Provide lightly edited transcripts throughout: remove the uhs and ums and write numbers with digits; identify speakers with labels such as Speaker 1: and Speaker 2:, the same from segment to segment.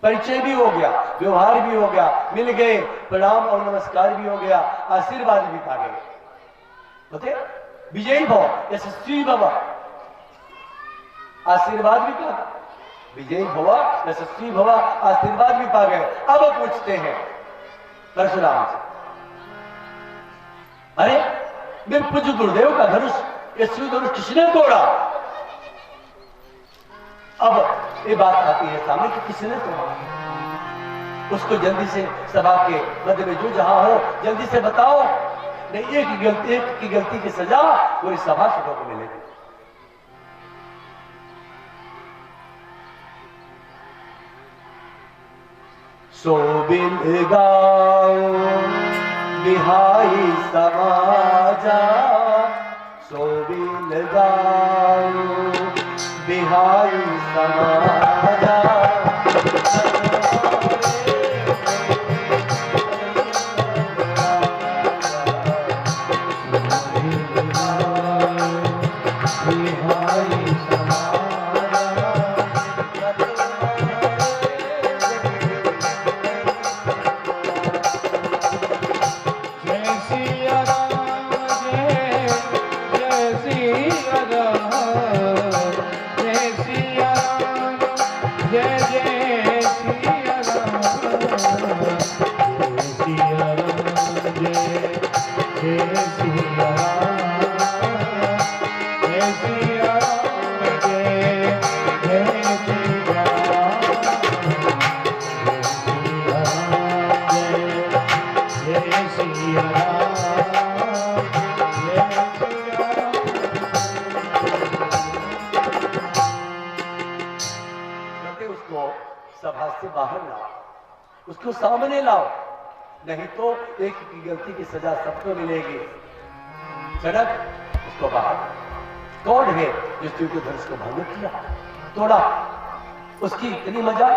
Speaker 1: परिचय भी हो गया, व्यवहार भी हो गया, मिल गए, प्रणाम और नमस्कार भी हो गया, आशीर्वाद भी पा गए। बोलते विजयी भव, यशस्वी भव, आशीर्वाद भी पा, विजयी भव यशस्वी भव, आशीर्वाद भी पा गए। अब पूछते हैं परशुराम से, अरे मेरे पूज्य गुरुदेव का धनुष, यशस्वी धनुष किसने तोड़ा? अब ये बात आती है सामने कि किसने तोड़ा, उसको जल्दी से सभा के मध्य में जो जहां हो जल्दी से बताओ, नहीं एक की गलती की सजा पूरी सभासदों को मिलेगी। सोबिल गाओ बिहाई समाजा, सोबिल गाओ बिहाई समाजा, सभा से बाहर लाओ, उसको सामने लाओ, नहीं तो एक की गलती की सजा सबको मिलेगी। झटक उसको बाहर। कौन है जिसने को धनुष को भंग किया, तोड़ा? उसकी इतनी मजा,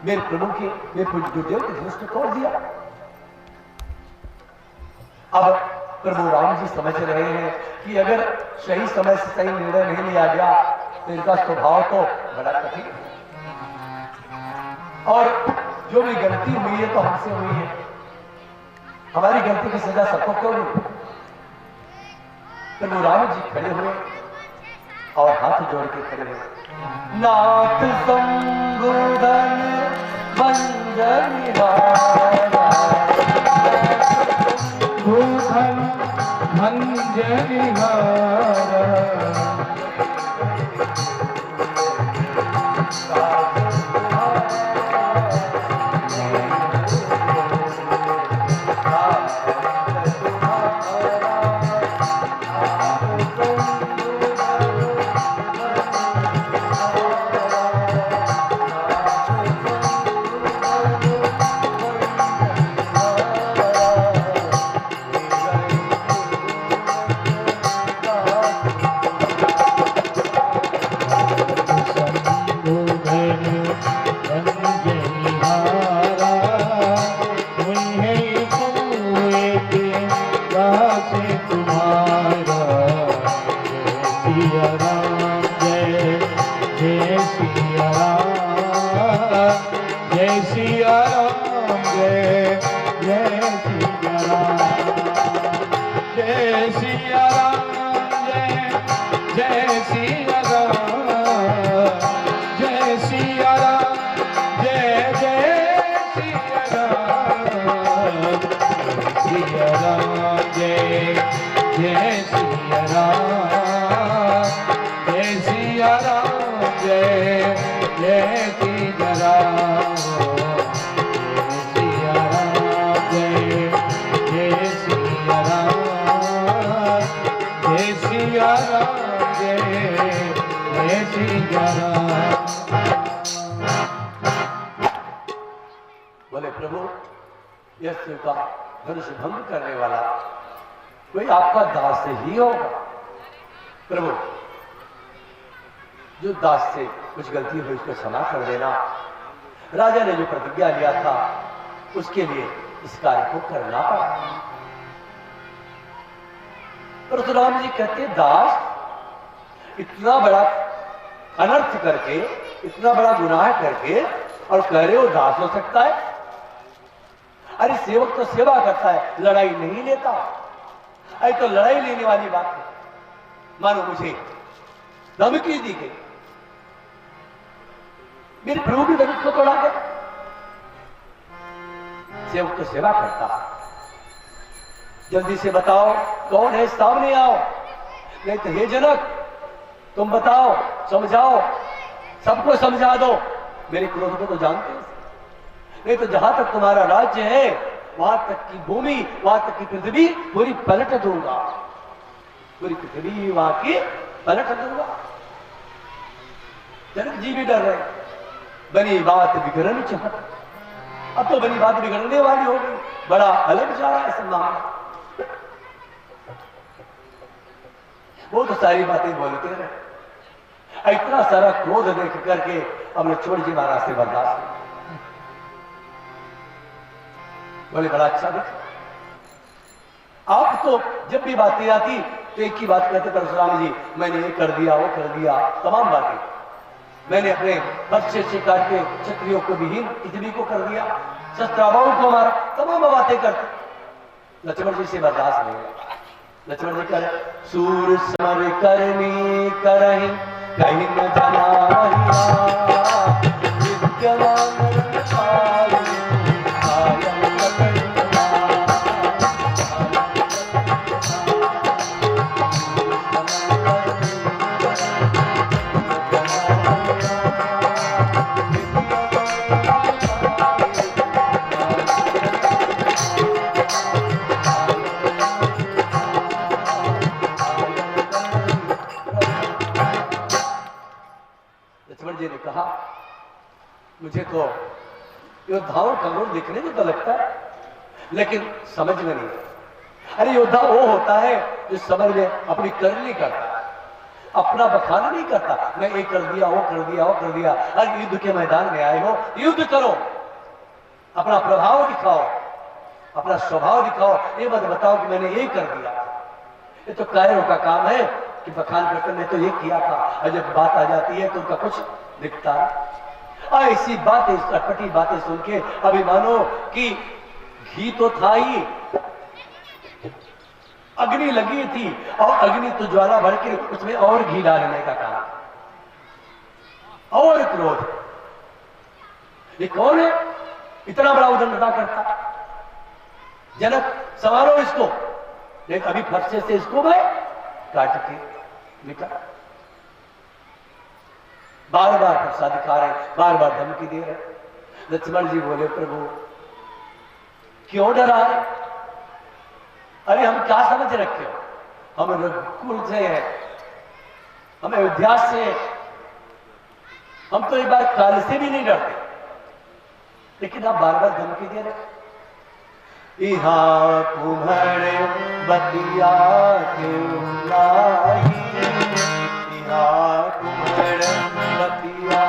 Speaker 1: मेरे प्रभु के, मेरे गुरुदेव के धनुष को तोड़ दिया। अब प्रभु राम जी समझ रहे हैं कि अगर सही समय से सही निर्णय नहीं लिया गया तो इनका स्वभाव तो बड़ा कठिन है, और जो भी गलती हुई है तो हमसे हुई है, हमारी गलती की सजा सबको क्यों नहीं? प्रभु राम जी खड़े हुए और हाथ जोड़ के खड़े हुए, नाथ संबोधन भंजन निवारा, भूषण भंजन निवारा, बोले प्रभु यह का धनुष भंग करने वाला कोई आपका दास ही होगा। प्रभु जो दास से कुछ गलती हुई उसको क्षमा कर देना, राजा ने जो प्रतिज्ञा लिया था उसके लिए इस कार्य को करना पड़ा। परशुराम जी कहते दास इतना बड़ा अनर्थ करके, इतना बड़ा गुनाह करके और कह रहे हो दास हो सकता है? अरे सेवक तो सेवा करता है, लड़ाई नहीं लेता। अरे तो लड़ाई लेने वाली बात है। मानो मुझे धमकी दी गई, मेरे प्रभु भी धनुष को तोड़ा गया। सेवक तो सेवा करता है, जल्दी से बताओ कौन है, सामने आओ। नहीं तो हे जनक तुम बताओ, समझाओ, सबको समझा दो। मेरे क्रोध को तो जानते हो। नहीं तो जहां तक तुम्हारा राज्य है वहां तक की भूमि, वहां तक की पृथ्वी पूरी पलट दूंगा। पूरी पृथ्वी वहां की पलट दूंगा। जनक जी भी डर रहे, बनी बात बिगड़नी चाहत। अब तो बनी बात बिगड़ने वाली हो गई, बड़ा अलग जा रहा है सब मामला। वो तो सारी बातें बोलते रहे। इतना सारा क्रोध देख करके अब लक्ष्मण जी महाराज से बर्दाश्त नहीं। बोले बड़ा अच्छा देखा, आप तो जब भी बातें आती तो एक ही बात कहते परशुराम जी, मैंने ये कर दिया, वो कर दिया, तमाम बातें मैंने अपने बच्चे से काट के क्षत्रियों को विहीन, पृथ्वी को कर दिया, शस्त्राभाओं को मारा, तमाम बातें करते। लक्ष्मण जी से बर्दाश्त नहीं हुआ। लक्ष्मण जी कर सूर समर करनी करही कहीं न मुझे तो योद्धाओं का गुण दिखने में तो लगता है, लेकिन समझ में नहीं। अरे योद्धा वो होता है जो समझ में अपनी करनी करता है, अपना बखाना नहीं करता। मैं ये कर दिया, वो कर दिया, वो कर दिया। अरे युद्ध के मैदान में आए हो, युद्ध करो, अपना प्रभाव दिखाओ, अपना स्वभाव दिखाओ। ये मत बताओ कि मैंने ये कर दिया। ये तो कायरों का काम है कि बखान करते मैं तो ये किया था, और जब बात आ जाती है तो उनका कुछ दिखता है। ऐसी बातें, चटपटी बातें सुन के अभी मानो कि घी तो था ही, अग्नि लगी थी और अग्नि तो ज्वाला भर के उसमें और घी डालने का काम, और क्रोध। ये कौन है इतना बड़ा उदंडता करता? जनक संभालो इसको, लेकिन अभी फरसे से इसको मैं काट के निकाल। बार बार फरसा दिखा रहे, बार बार धमकी दे रहे। लक्ष्मण जी बोले प्रभु क्यों डरा रहे? अरे हम क्या समझ रखे हो, हम रघुकुल से हैं, हम अयोध्या से हैं, हम तो एक बार काल से भी नहीं डरते, लेकिन आप बार बार धमकी दे रहे। इहा कुम्हड़ बतिया के लाई, इहा कुम्हड़ बतिया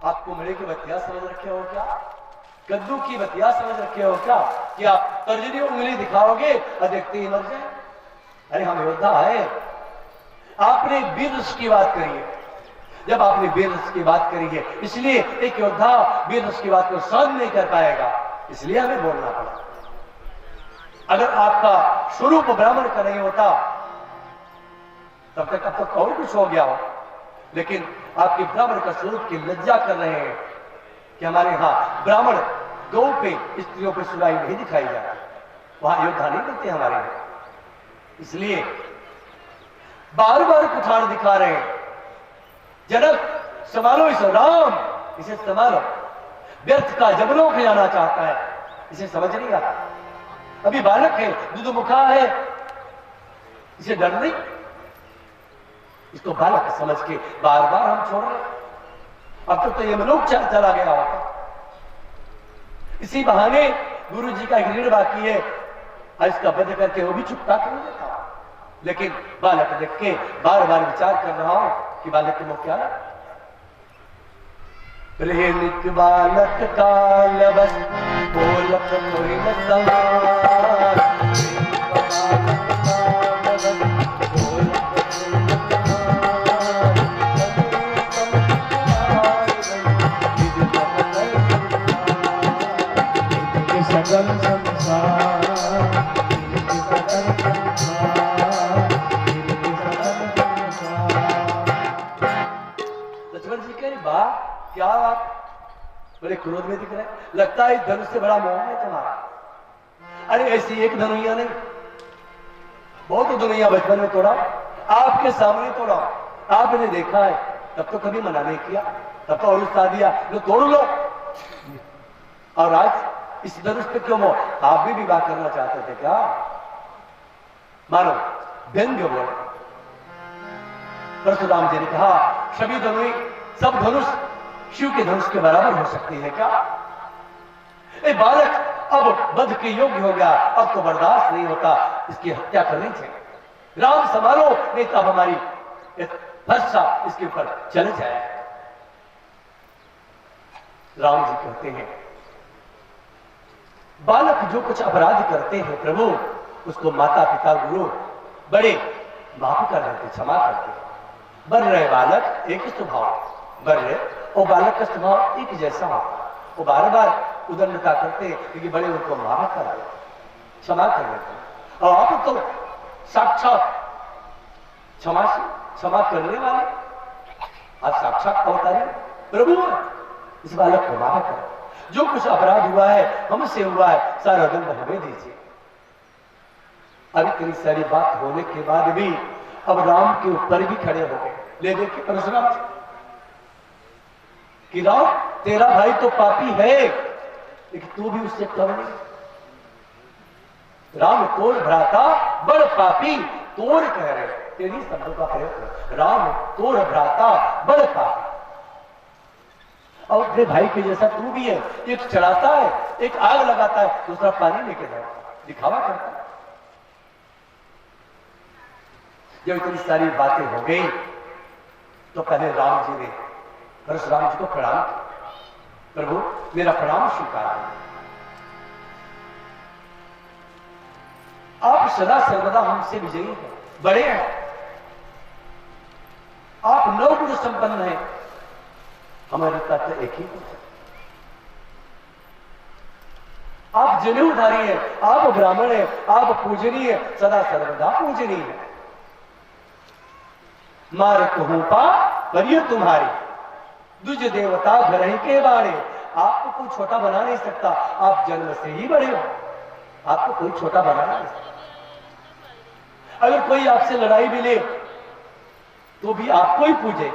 Speaker 1: आपको मेरे की बतिया समझ रखे हो क्या? कद्दू की बतिया समझ रखे हो क्या कि आप तर्जनी उंगली दिखाओगे और देखते ही मर जाए? अरे हम योद्धा है। आपने वीर रस की बात करी है, जब आपने वीर रस की बात करी है इसलिए एक योद्धा वीर रस की बात को सहन नहीं कर पाएगा, इसलिए हमें बोलना पड़ा। अगर आपका स्वरूप ब्राह्मण का नहीं होता तब तक अब तक और कुछ हो गया हो, लेकिन आपके ब्राह्मण का स्वरूप की लज्जा कर रहे हैं कि हमारे यहां ब्राह्मण गौ पे, स्त्रियों पे सुनाई नहीं दिखाई जा रही। वहां योद्धा नहीं करते हमारे यहाँ। इसलिए बार बार कुठार दिखा रहे हैं, जनक संभालो इसे, राम इसे संभालो, व्यर्थ का जबलों में जाना चाहता है, इसे समझ नहीं आता, अभी बालक है, दूध मुखा है, इसे डर नहीं, इसको बालक समझ के बार बार हम छोड़ रहे। अब तो ये मनुष्य चला गया होता। इसी बहाने गुरु जी का एक ऋण बाकी है, इसका वध करके वो भी चुकता कर देता, लेकिन बालक देख के बार बार विचार कर रहा हूं कि बालक के मुंह क्या है। प्रेमिक बालक काल बस बोलक कोई न सवार,
Speaker 2: सगल संसार
Speaker 1: लक्ष्मण जी कह रहे, बा क्या आप बड़े क्रोध में दिख रहे हैं, लगता है इस धनुष से बड़ा मोह है तुम्हारा। अरे ऐसी एक धनुइया नहीं, बहुत धनुइया बचपन में तोड़ा, आपके सामने तोड़ा, आपने देखा है, तब तो कभी मना नहीं किया, तब तो और उत्साह दिया लो तोड़ लो। और आज इस धनुष पे क्यों मोह? आप भी विवाह करना चाहते थे क्या? मानो व्यंग्य बोल। परशुराम जी ने कहा, सभी धनुई सब धनुष शिव के धनुष के बराबर हो सकती है क्या? ए बालक अब वध के योग्य हो गया, अब तो बर्दाश्त नहीं होता, इसकी हत्या करनी चाहिए। राम संभालो, नहीं तो अब हमारी फरसा इसके ऊपर चले जाए। राम जी कहते हैं, बालक जो कुछ अपराध करते हैं प्रभु, उसको माता पिता गुरु बड़े माफ कर देते, क्षमा करते। बन रहे बालक एक ही स्वभाव, बन रहे और बालक का स्वभाव एक जैसा होता, वो बार बार उदंडता करते क्योंकि बड़े उनको माफ कर देते, क्षमा कर देते। और आप तो साक्षात क्षमा करने वाले, आप साक्षात अवतारी प्रभु, इस बालक को माफ करो, जो कुछ अपराध हुआ है हमसे हुआ है, सारा दंड हमें दीजिए। अब इतनी सारी बात होने के बाद भी अब राम के ऊपर भी खड़े हो गए, ले देख के परशुराम कि राम तेरा भाई तो पापी है, लेकिन तू भी उससे कम नहीं। राम तोड़ भ्राता बड़ पापी, तोड़ कह रहे, तेरी शब्दों का प्रयोग कर, राम तोड़ भ्राता बड़ पापी। और अपने भाई के जैसा तू भी है, एक चढ़ाता है, एक आग लगाता है, दूसरा पानी लेके जाता, दिखावा करता है। जब इतनी सारी बातें हो गई तो पहले राम जी ने परशुराम जी को प्रणाम किया, प्रभु मेरा प्रणाम स्वीकार करें, आप सदा सर्वदा हमसे विजयी हैं, बड़े हैं, आप 9 गुण संपन्न हैं, हमारे तत्व एक ही है, आप जनेऊधारी हैं, आप ब्राह्मण हैं, आप पूजनीय, सदा सर्वदा पूजनीय है। मार कहूं पा परिय तुम्हारी, दुज देवता घर ही के बाड़े, आपको कोई छोटा बना नहीं सकता, आप जन्म से ही बड़े हो, आपको कोई छोटा बना नहीं सकता। अगर कोई आपसे लड़ाई भी ले तो भी आपको ही पूजे,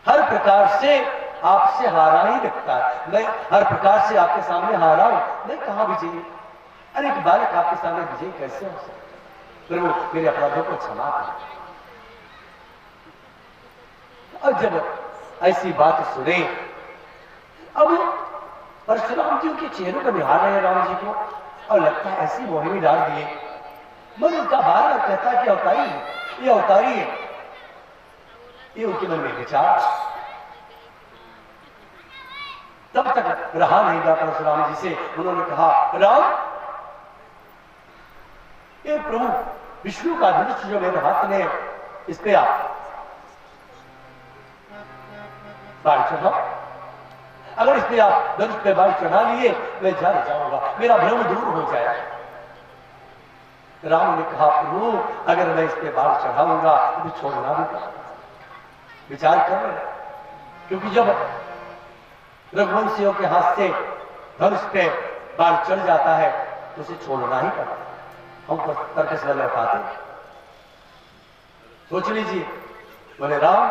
Speaker 1: हर प्रकार से आपसे हारा ही दिखता है, मैं हर प्रकार से आपके सामने हारा हूं, मैं कहां विजयी? अरे एक बालक आपके सामने विजयी कैसे हो सकता? प्रभु मेरे अपराधों को क्षमा कर। और जब ऐसी बात सुने, अब परशुराम जी के चेहरे पर निहार रहे राम जी को, और लगता है ऐसी मोहिनी डाल दिए, मन उनका बार बार कहता है कि अवतारी है, ये अवतारी है, ये उनके मन में विचार। तब तक रहा नहीं गया परशुराम जी से, उन्होंने कहा राम, ये प्रभु विष्णु का धनुष जो मेरे हाथ में, इस पे आप बाढ़ चढ़ाओ, अगर इस पे आप धनुष पे बाढ़ चढ़ा लिए मैं जान जाऊंगा, मेरा भ्रम दूर हो जाएगा। राम ने कहा प्रभु अगर मैं इस पे बाढ़ चढ़ाऊंगा तो छोड़ना भी पड़ेगा, विचार कर रहे, क्योंकि जब रघुवंशियों के हाथ से धनुष पे बाढ़ चढ़ जाता है तो उसे छोड़ना ही पड़ता है। हम तो तर्क से लड़ पाते। सोच लीजिए, बोले राम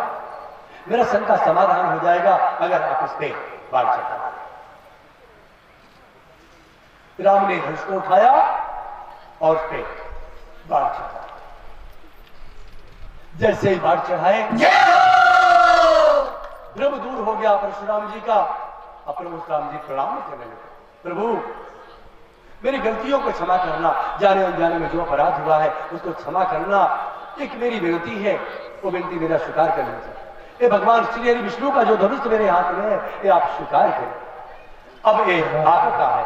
Speaker 1: मेरा संकट का समाधान हो जाएगा अगर आप इस पे बाढ़ चढ़ा। राम ने धनुष को उठाया और उस पे बाढ़ चढ़ा। जैसे ही बाढ़ चढ़ाए भ्रम दूर हो गया परशुराम जी का। अब परशुराम जी प्रणाम करने लगे, प्रभु मेरी गलतियों को क्षमा करना, जाने अनजाने में जो अपराध हुआ है उसको क्षमा करना। एक मेरी विनती है, वो विनती मेरा स्वीकार कर लीजिए। ये भगवान श्री हरि विष्णु का जो धनुष मेरे हाथ में है ये आप स्वीकार करें। अब ये आपका है,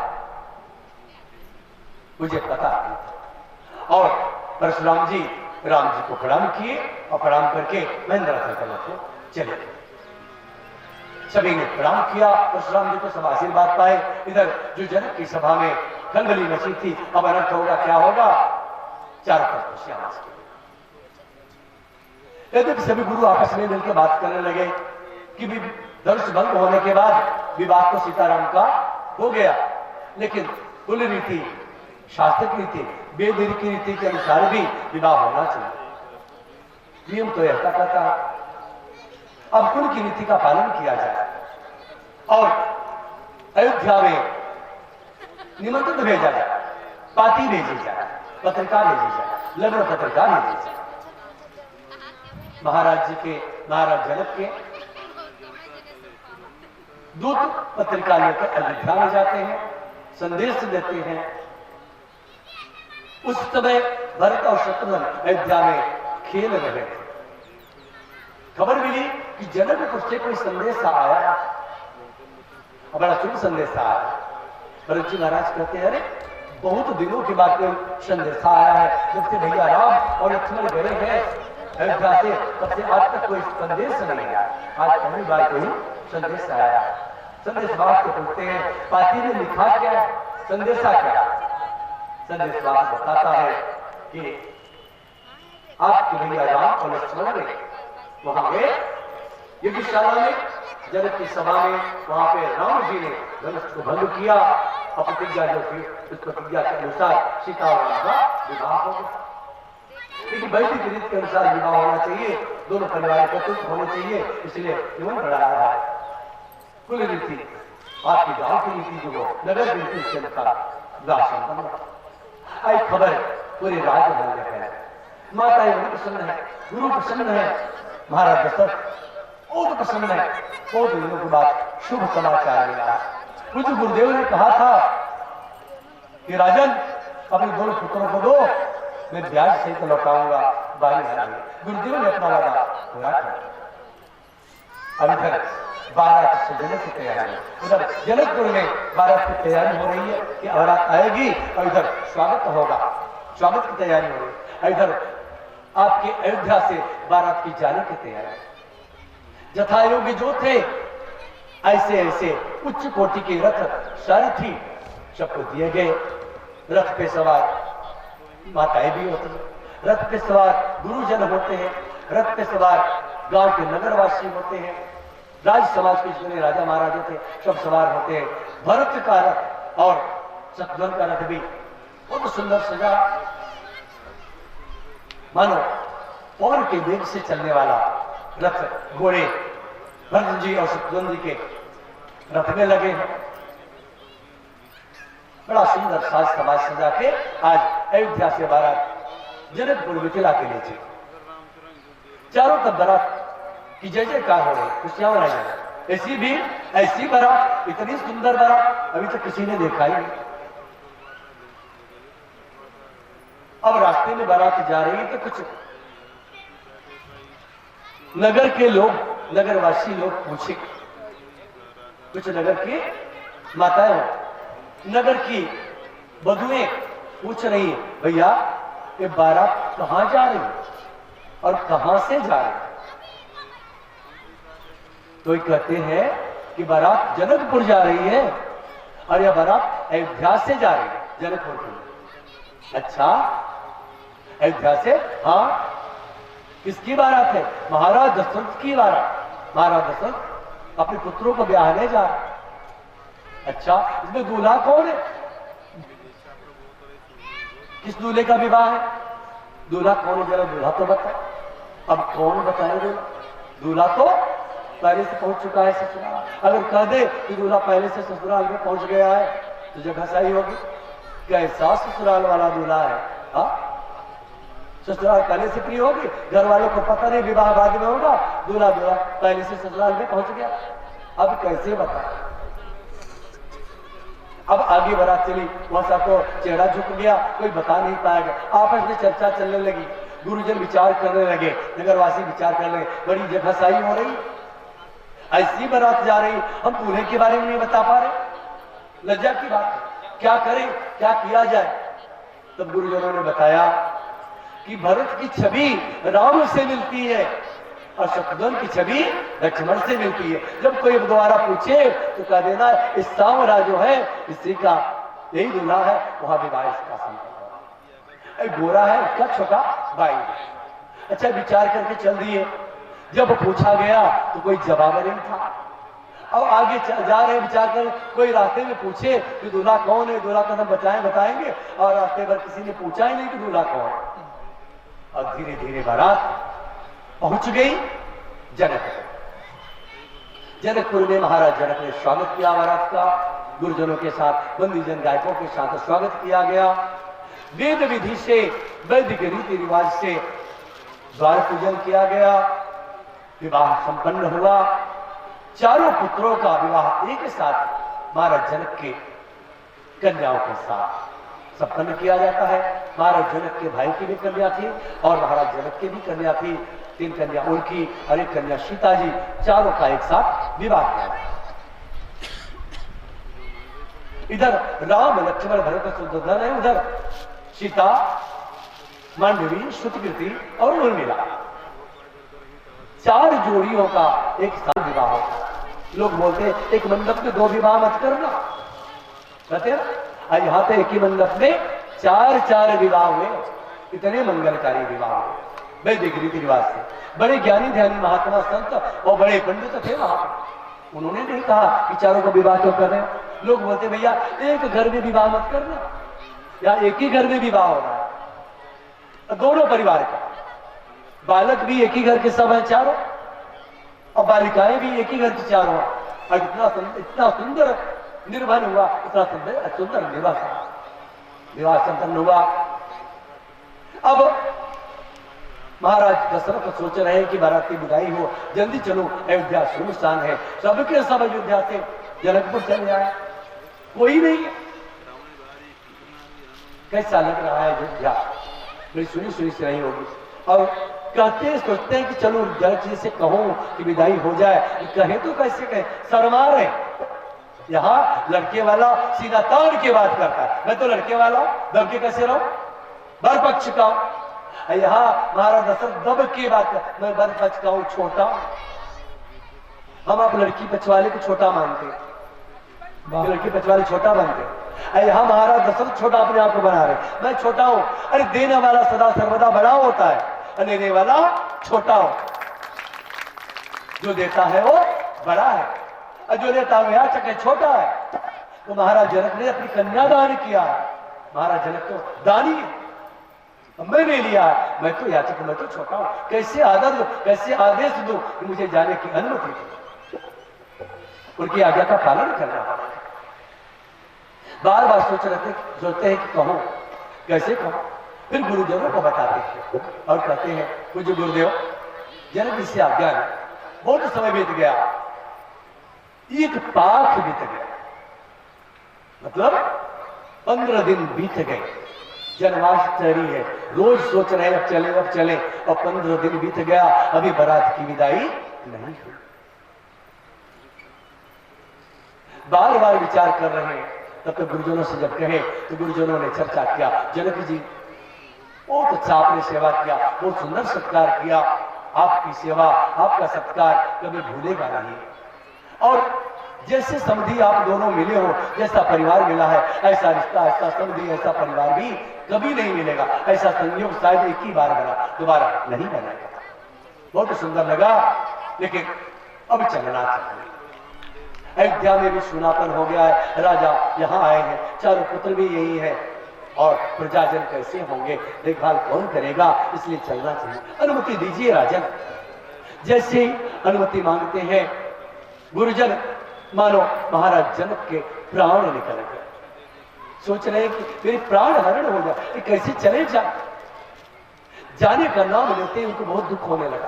Speaker 1: मुझे पता नहीं। और परशुराम जी राम जी को प्रणाम किए और प्रणाम करके महेंद्र को चले गए। सभी ने प्रणाम किया, परशुराम जी को सब आशीर्वाद पाए। इधर जो जनक की सभा में खलबली मची थी, अब अनर्थ होगा, क्या होगा? चारों तरफ खुशियां मच गई। यदि सभी गुरु आपस में मिलकर बात करने लगे कि धनुष भंग होने के बाद विवाह तो सीताराम का हो गया, लेकिन कुल रीति शास्त्र की रीति वेद की रीति के अनुसार भी विवाह होना चाहिए। नियम तो ऐसा कहता है। अब कुल की नीति का पालन किया जाए और अयोध्या में निमंत्रण भेजा जाए, पार्टी भेजी जाए, पत्रिका भेजी जाए, लग्न पत्रिका भेजी जाए। महाराज जी के, महाराज जनक के दूत पत्रिका लेकर अयोध्या में जाते हैं, संदेश देते हैं। उस समय भरत और शत्रुघ्न अयोध्या में खेल रहे थे। खबर मिली कि जनकपुर से कोई संदेश आया, बड़ा शुभ संदेश आया। भरत जी महाराज कहते हैं, अरे बहुत दिनों के बाद कोई संदेश आया है। जब से भैया राम और लक्ष्मण गए हैं अयोध्या से, तब से आज तक कोई संदेश नहीं आया। आज पहली बार कोई संदेश आया। संदेश बात को पूछते हैं, पाती में लिखा क्या, संदेशा क्या? संदेश बात बताता है कि आपके भैया राम और लक्ष्मण ने वहां गए यज्ञशाला में, जनक की सभा में। वहां पे राम जी ने धनुष को भंग किया और प्रतिज्ञा जो थी उस प्रतिज्ञा के अनुसार सीता और राम का विवाह हो गया। लेकिन वैदिक रीति के अनुसार विवाह होना चाहिए, दोनों परिवार एकत्रित होने चाहिए, इसलिए नियम बढ़ाया है। कुल रीति आपकी गांव की रीति जो नगर की रीति के अनुसार विवाह संपन्न। आई खबर पूरे राज्य भर में फैला। माता बड़ी प्रसन्न है, गुरु प्रसन्न है, महाराज दशरथ बहुत प्रसन्न है। बहुत दिनों के बाद शुभ समाचार मिला। कुछ गुरुदेव ने कहा था कि राजन अपने दोनों पुत्रों को दो, मैं ब्याज सहित लौटाऊंगा। बारी आ गई, गुरुदेव ने अपना वादा पूरा किया। अब इधर बारात से जनक की तैयारी, उधर जनकपुर में बारात की तैयारी हो रही है कि बारात आएगी और इधर स्वागत होगा, स्वागत की तैयारी हो रही है। इधर आपके अयोध्या से बारात की जाने की तैयारी। जथायोगी जो थे ऐसे ऐसे उच्च कोटि के रथ सारथी सबको दिए गए। रथ पे सवार माताएं भी होती हैं, रथ पे सवार गुरुजन होते हैं, रथ पे सवार गांव के नगरवासी होते हैं, राज समाज के जितने राजा महाराजा थे सब सवार होते हैं। भरत का रथ और शत्रुघ्न का रथ भी बहुत सुंदर सजा, मानो पवन के वेग से चलने वाला रथ घोड़े भरत जी और शत्रुघ्न जी के रथ में लगे हैं। बड़ा सुंदर साज समाज सजा के आज अयोध्या से बारात जनकपुर मिथिला के लिए चली। चारों तरफ बारात की जय जयकार हो रही, खुशियां मनाई जा रही। ऐसी भी ऐसी बारात, इतनी सुंदर बारात अभी तक किसी ने देखा ही नहीं। अब रास्ते में बारात जा रही है तो कुछ नगर के लोग, नगरवासी लोग पूछे, कुछ नगर की माताएं, नगर की बधुएं पूछ रही है, भैया ये बारात कहां जा रही है और कहां से जा रही है? तो ये कहते हैं कि बारात जनकपुर जा रही है और यह बारात अयोध्या से जा रही है जनकपुर के लिए। अच्छा, अयोध्या से? हाँ। किसकी बारात है? महाराज दशरथ की बारात। महाराज दशरथ अपने पुत्रों को ब्याहने जा रहे। अच्छा, इसमें दूल्हा कौन है? किस दूल्हे का विवाह है? दूल्हा कौन है? जरा दूल्हा तो बता। अब कौन बताएंगे? दूल्हा तो पहले से पहुंच चुका है ससुराल। अगर कह दे कि दूल्हा पहले से ससुराल में पहुंच गया है तो जगह सही होगी। कैसा ससुराल वाला दूल्हा है? हाँ, ससुराल पहले से प्रिय होगी, घर वालों को पता नहीं, विवाह बाद में होगा, दूल्हा पहले से ससुराल में पहुंच गया। अब कैसे बता? अब आगे बारात चली, वहां तो चेहरा झुक गया, कोई बता नहीं पाएगा। आपस में चर्चा चलने लगी, गुरुजन विचार करने लगे, नगरवासी विचार करने लगे, बड़ी जगह सही हो रही, ऐसी बारात जा रही, हम दूल्हे के बारे में नहीं बता पा रहे, लज्जा की बात है, क्या करें, क्या किया जाए? तब गुरुजनों ने बताया कि भरत की छवि राम से मिलती है और शत्रुघ्न की छवि लक्ष्मण से मिलती है। जब कोई दोबारा पूछे तो कह देना इस सांवरा जो है इसी का यही दूल्हा है, वहां विवाह इसका संभव। गोरा है उसका छोटा भाई। अच्छा, विचार करके चल दिए। जब पूछा गया तो कोई जवाब नहीं था। अब आगे जा रहे विचार कर, कोई रास्ते में पूछे कि दूल्हा कौन है, दूल्हा का नाम बताएंगे, और रास्ते पर किसी ने पूछा ही नहीं कि दूल्हा कौन है। और धीरे धीरे बारात पहुंच गई जनकपुर। जनकपुर में महाराज जनक ने स्वागत किया बारात का, गुरुजनों के साथ, बंदीजन गायकों के साथ स्वागत किया गया। वेद विधि से, वैदिक रीति रिवाज से द्वार पूजन किया गया, विवाह संपन्न हुआ। चारों पुत्रों का विवाह एक साथ महाराज जनक के कन्याओं के साथ संपन्न किया जाता है। महाराज जनक के भाई की भी कन्या थी और महाराज जनक की भी कन्या थी, 3 कन्या उनकी और 1 कन्या सीता जी, चारों का एक साथ विवाह किया गया। इधर राम लक्ष्मण भरत शत्रुघ्न है, उधर सीता मांडवी श्रुतकीर्ति और उर्मिला, 4 जोड़ियों का एक साथ विवाह होता। लोग बोलते एक मंडप में 2 विवाह मत करना, कहते हैं यहां तो एक ही मंडप में 4 विवाह हुए, इतने मंगलकारी विवाह हुए वैदिक रीति रिवाज से। बड़े ज्ञानी ध्यानी महात्मा संत और बड़े पंडित थे वहां, उन्होंने नहीं कहा कि चारों को विवाह क्यों कर रहे हैं। लोग बोलते भैया एक घर में विवाह मत करना, या एक ही घर में विवाह हो रहा है, दोनों परिवार का, बालक भी एक ही घर के सब हैं 4, और बालिकाएं भी एक ही घर की 4 हैं। और इतना सुंदर निर्भन हुआ, इतना सुंदर विवाह संपन्न हुआ। अब महाराज दशरथ सोच रहे हैं कि बारात की विदाई हो, जल्दी चलो, अयोध्या सुनसान है, सबके सब अयोध्या से जनकपुर चले आए, कोई नहीं है। कैसा लग रहा है अयोध्या, मेरी सुनी से नहीं होगी। और सोचते हैं कि चलो जनक जी से कहो कि विदाई हो जाए, कहे तो कैसे कहे, शर्मा रहे। यहाँ लड़के वाला सीधा तान के बात करता है, मैं तो लड़के वाला दब के कैसे रहूं, बर पक्ष का। यहाँ महाराज दशरथ दब के बात कर, मैं बर पक्ष का हूं, छोटा। हम आप लड़की पछवाले को छोटा मानते, लड़की पछवाले छोटा मानते। यहाँ महाराज दशरथ छोटा अपने आप को बना रहे, मैं छोटा हूं। अरे देने वाला सदा सर्वदा बड़ा होता है, लेने वाला छोटा हो। जो देता है वो बड़ा है और जो लेता है चके छोटा है। तो महाराज जनक ने अपनी कन्या दान किया। महाराज जनक तो दानी है, मैंने लिया, मैं तो याचक, मैं तो छोटा हूं, कैसे आदर दो, कैसे आदेश दो कि मुझे जाने की अनुमति दो। उनकी आज्ञा का पालन करना पड़ेगा। बार बार सोचते हैं कि कहो, कैसे कहो। फिर गुरुजनों को बताते हैं और कहते हैं पूज्य गुरुदेव, जनक जी से आज्ञा है, बहुत समय बीत गया, एक पाख बीत गया, मतलब 15 दिन बीत गए, जन्माष्टमी है, रोज सोच रहे हैं अब चले, और 15 दिन बीत गया, अभी बारात की विदाई नहीं हुई। बार बार विचार कर रहे हैं। तब तो गुरुजनों से जब कहे तो गुरुजनों ने चर्चा किया, जनक जी बहुत अच्छा आपने सेवा किया, बहुत सुंदर सत्कार किया, आपकी सेवा, आपका सत्कार कभी भूलेगा नहीं। और जैसे समधी आप दोनों मिले हो, जैसा परिवार मिला है, ऐसा रिश्ता, ऐसा समधी, ऐसा परिवार भी कभी नहीं मिलेगा। ऐसा संयोग शायद एक ही बार बना, दोबारा नहीं बनेगा। बहुत सुंदर लगा, लेकिन अब चलना चाहिए। अयोध्या में भी सुनापन हो गया है, राजा यहाँ आए हैं, चारों पुत्र भी यही है, और प्रजाजन कैसे होंगे, देखभाल कौन करेगा, इसलिए चलना चाहिए। अनुमति दीजिए राजन। जैसे ही अनुमति मांगते हैं गुरुजन, मानो महाराज जनक के प्राण निकल गए। सोच रहे हैं कि मेरे प्राण हरण हो जाए, ये कैसे चले जाने का नाम लेते उनको बहुत दुख होने लगा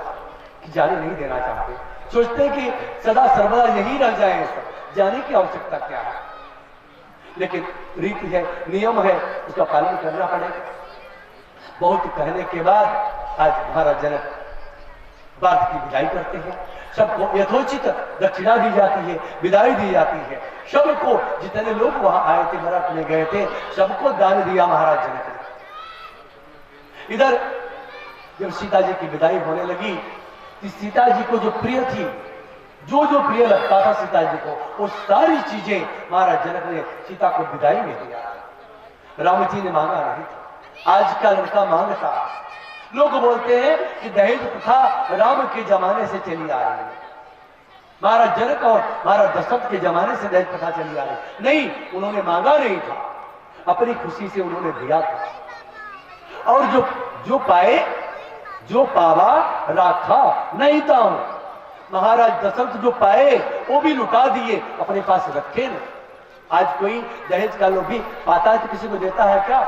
Speaker 1: कि जाने नहीं देना चाहते। सोचते हैं कि सदा सर्वदा यही रह जाए, सब जाने की आवश्यकता क्या है। लेकिन रीति है, नियम है, उसका पालन करना पड़ेगा। बहुत कहने के बाद आज महाराज जनक बात की विदाई करते हैं। सबको यथोचित दक्षिणा दी जाती है, विदाई दी जाती है। सबको, जितने लोग वहां आए थे, मराठ में गए थे, सबको दान दिया महाराज जनक ने। इधर जब सीता जी की विदाई होने लगी, तो सीता जी को जो प्रिय थी, जो जो प्रिय लगता था सीता जी को, वो सारी चीजें महाराज जनक ने सीता को विदाई में दिया। राम जी ने मांगा नहीं था, आज का लड़का मांगता। लोग बोलते हैं कि दहेज प्रथा राम के जमाने से चली आ रही है, महाराज जनक और महाराज दशरथ के जमाने से दहेज प्रथा चली आ रही है। नहीं, उन्होंने मांगा नहीं था, अपनी खुशी से उन्होंने दिया था। और जो पाए, जो पावा राखा नहीं था। महाराज दशरथ जो पाए वो भी लुटा दिए, अपने पास रखे नहीं। आज कोई दहेज का लोभी पाता है तो किसी को देता है क्या?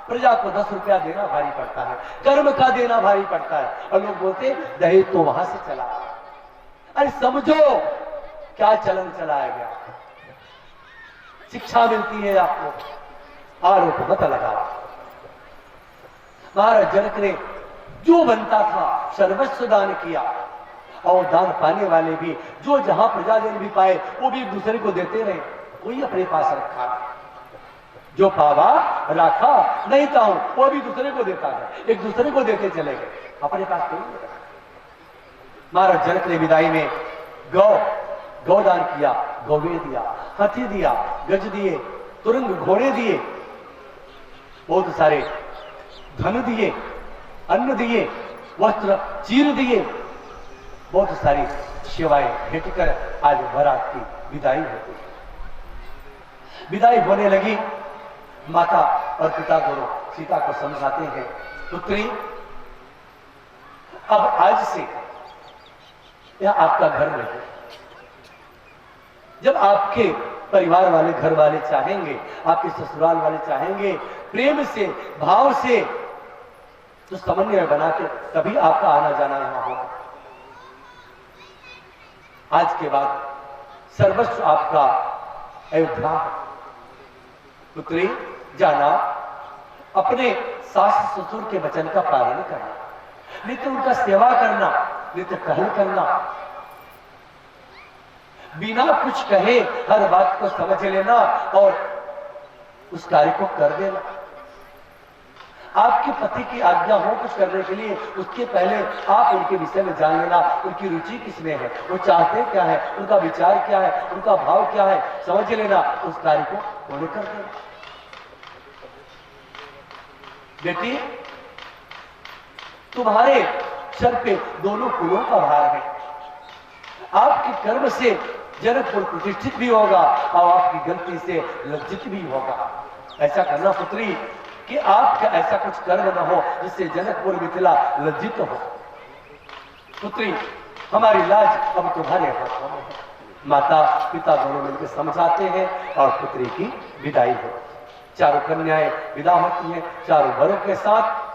Speaker 1: प्रजा को 10 रुपया देना भारी पड़ता है, कर्म का देना भारी पड़ता है, और लोग बोलते दहेज तो वहां से चला। अरे समझो क्या चलन चलाया गया। शिक्षा मिलती है आपको, आरोप मत लगाओ। महाराज जनक ने जो बनता था सर्वस्व दान किया, और दान पाने वाले भी जो जहां प्रजाजन भी पाए वो भी एक दूसरे को देते रहे, कोई अपने पास रखा। जो पावा राखा नहीं था वो भी दूसरे को देता है, एक दूसरे को देते चले गए, अपने पास कोई नहीं रखा। महाराज जनक ने विदाई में गौदान किया, गौवे दिया, हाथी दिया, गज दिए, तुरंग घोड़े दिए, बहुत सारे धन दिए, अन्न दिए, वस्त्र चीर दिए, बहुत सारी सेवाएं भेंट कर आज बारात की विदाई होती है। विदाई होने लगी, माता और पिता दोनों सीता को समझाते हैं, पुत्री अब आज से यह आपका घर नहीं है। जब आपके परिवार वाले, घर वाले चाहेंगे, आपके ससुराल वाले चाहेंगे, प्रेम से, भाव से, तो समन्वय बना के तभी आपका आना जाना यहां होगा। आज के बाद सर्वस्व आपका अयोध्या है। पुत्री जाना, अपने सास ससुर के वचन का पालन करना, नित्य उनका सेवा करना, नित्य कहल करना, बिना कुछ कहे हर बात को समझ लेना और उस कार्य को कर देना। आपके पति की आज्ञा हो कुछ करने के लिए, उसके पहले आप उनके विषय में जान लेना, उनकी रुचि किसमें है, वो चाहते क्या है, उनका विचार क्या है, उनका भाव क्या है, समझ लेना, उस कार्य को पूर्ण कर देना। बेटी, तुम्हारे सर पे दोनों कुलों का भार है। आपके कर्म से जनकपुर प्रतिष्ठित भी होगा और आपकी गलती से लज्जित भी होगा। ऐसा करना पुत्री कि आपका ऐसा कुछ कर्म न हो जिससे जनकपुर मिथिला लज्जित हो। पुत्री, हमारी लाज अब तुम्हारे हाथों में है। माता पिता दोनों मिलकर समझाते हैं और पुत्री की विदाई हो। चारों कन्याएं विदा होती हैं, चारों वरों के साथ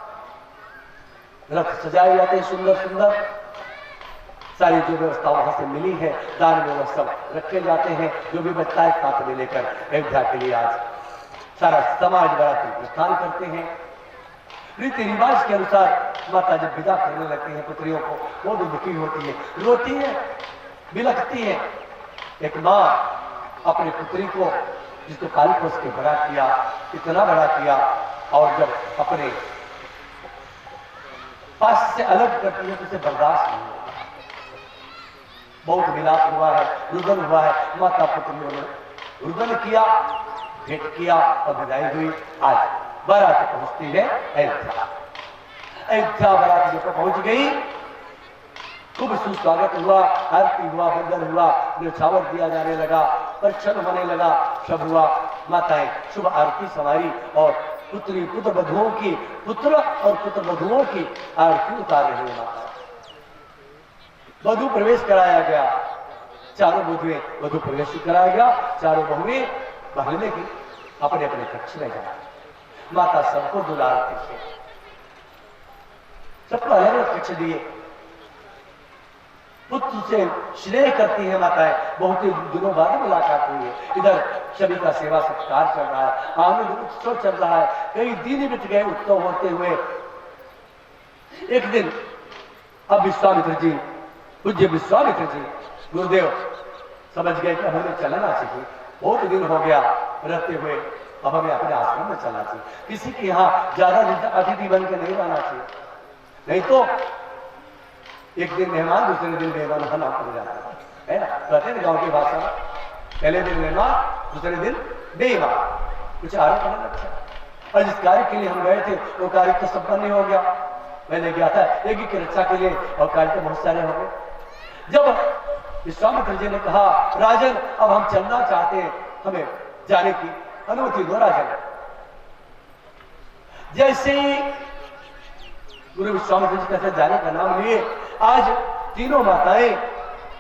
Speaker 1: रथ सजाए जाते हैं, सुंदर सुंदर। सारी जो व्यवस्था वहां से मिली है, दान में वो सब रखे जाते हैं, जो भी बचता है साथ में लेकर अयोध्या के लिए आज सारा समाज बाराती प्रस्थान करते हैं। रीति रिवाज के अनुसार माता जब विदा करने लगती है पुत्रियों को, वो भी दुखी होती है, रोती है, बिलखती है। एक माँ अपनी पुत्री को, जिसको काली पोस के बड़ा किया, इतना बड़ा किया, और जब अपने पास से अलग करती है तो उसे बर्दाश्त नहीं होता। बहुत विलाप हुआ है, रुदन हुआ है, माता पुत्रियों ने रुदन किया, भेंट किया और विदाई हुई। आज बारात पहुंचती है अयोध्या। अयोध्या बारात जब पहुंच गई, खूब सुस्वागत हुआ, आरती हुआ, बंदन हुआ, न्यौछावर दिया जाने लगा, परीक्षण होने लगा, सब हुआ। माताएं शुभ आरती संवारी और पुत्री पुत्र वधुओं की, पुत्र और पुत्र वधुओं की आरती उतार रही है माता। वधु प्रवेश कराया गया, चारों वधुएं वधु प्रवेश कराया गया, चारों बहुएं बहने की अपने अपने कक्ष में जाए। माता सबको दुलारती है, सबको अलग अलग कक्ष दिए। पुत्र से स्नेह करती है माताएं। बहुत ही दिनों बाद मुलाकात हुई है। इधर सभी का सेवा सत्कार चल रहा है, आनंद उत्सव चल रहा है। कई दिन बीत गए उत्सव होते हुए। एक दिन अब विश्वामित्र जी, पूज्य विश्वामित्र जी गुरुदेव समझ गए कि अब हमें चलना चाहिए, बहुत दिन हो गया रहते हुए, अब हमें अपने आश्रम में चलना चाहिए। किसी के यहाँ ज्यादा दिन तक अतिथि बन के नहीं रहना चाहिए, नहीं तो एक दिन मेहमान दूसरे दिन बेईमान होना पड़ जाता है ना। कहते हैं गांव की भाषा में, पहले दिन मेहमान दूसरे दिन बेईमान, कुछ आरोप नहीं लगता। और जिस कार्य के लिए हम गए थे वो कार्य तो संपन्न नहीं हो गया। मैंने गया था एक ही की रक्षा के लिए और कार्य तो बहुत सारे हो गए। जब विश्वामित्र जी ने कहा राजन अब हम चलना चाहते हैं, हमें जाने की अनुमति दो राजन। जैसे ही गुरु विश्वामित्र जी कहते जाने का नाम लिए, आज तीनों माताएं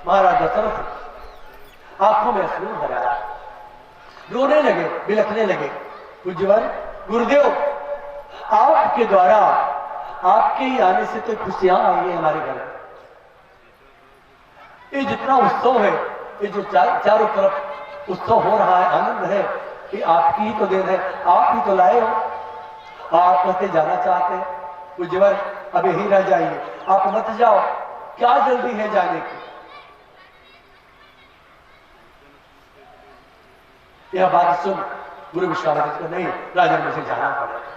Speaker 1: महाराज दशरथ आंखों में अश्रु भर आया, रोने लगे, बिलखने लगे। पूज्यवर गुरुदेव आपके द्वारा, आपके ही आने से तो खुशियां आई है हमारे घर। ये जितना उत्सव है, ये जो चारों तरफ उत्सव हो रहा है, आनंद है, ये आपकी ही तो देन है, आप ही तो लाए हो। आप कहते जाना चाहते हैं, पूज्यवर अब यही रह जाइए, आप मत जाओ, क्या जल्दी है जाने की। यह बात सुन गुरु विश्वामित्र को नहीं, राजा मुझे जाना पड़ेगा।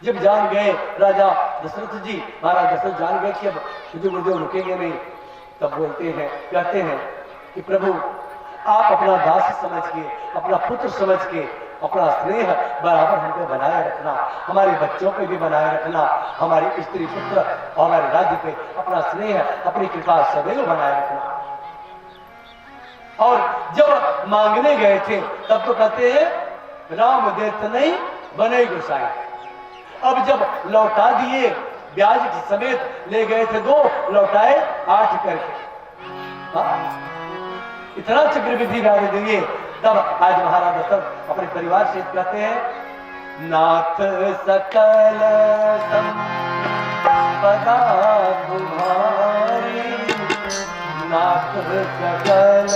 Speaker 1: जब जान गए राजा दशरथ जी, महाराज दशरथ जान गए कि अब मुझे गुरुदेव रुकेंगे नहीं, तब बोलते हैं, कहते हैं कि प्रभु आप अपना दास समझ के, अपना पुत्र समझ के, अपना स्नेह बराबर हमको बनाए रखना, हमारे बच्चों पे भी बनाए रखना, हमारे स्त्री पुत्र और हमारे राज्य पे अपना स्नेह, अपनी कृपा सदैव बनाए रखना। और जब मांगने गए थे तब तो कहते हैं राम देत नहीं बने गोसाई। अब जब लौटा दिए, ब्याज के समेत ले गए थे 2, लौटाए 8 करके। इतना चक्रवृद्धि ब्याज दिए। तब आज महाराज दशरथ अपने परिवार से कहते हैं नाथ सकल संपदा तुम्हारी, नाथ सकल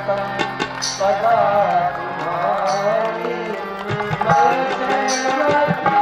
Speaker 1: संपदा तुम्हारी, नाथ सकल संपदा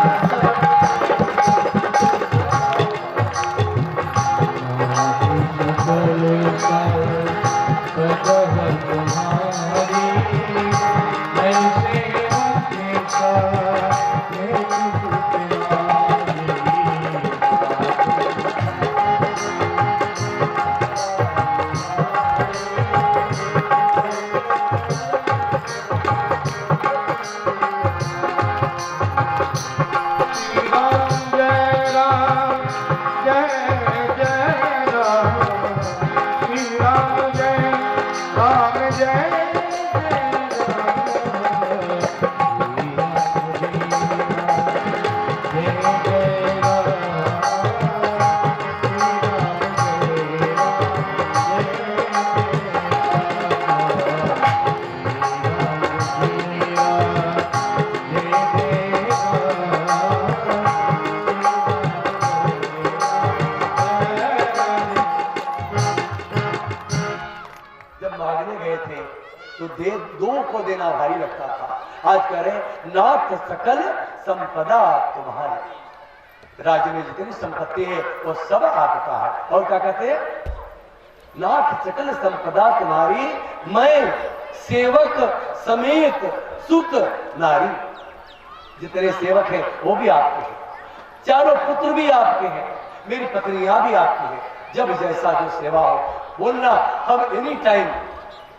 Speaker 1: तुम्हारी। राज्य में जितनी संपत्ति है वो सब आपका है। और क्या कहते हैं, नाथ सकल संपदा तुम्हारी, मैं सेवक समेत सुत नारी। जितने सेवक हैं वो भी आपके हैं, चारों पुत्र भी आपके हैं, मेरी पत्नियां भी आपकी हैं। जब जैसा जो सेवा हो बोलना, हम एनी टाइम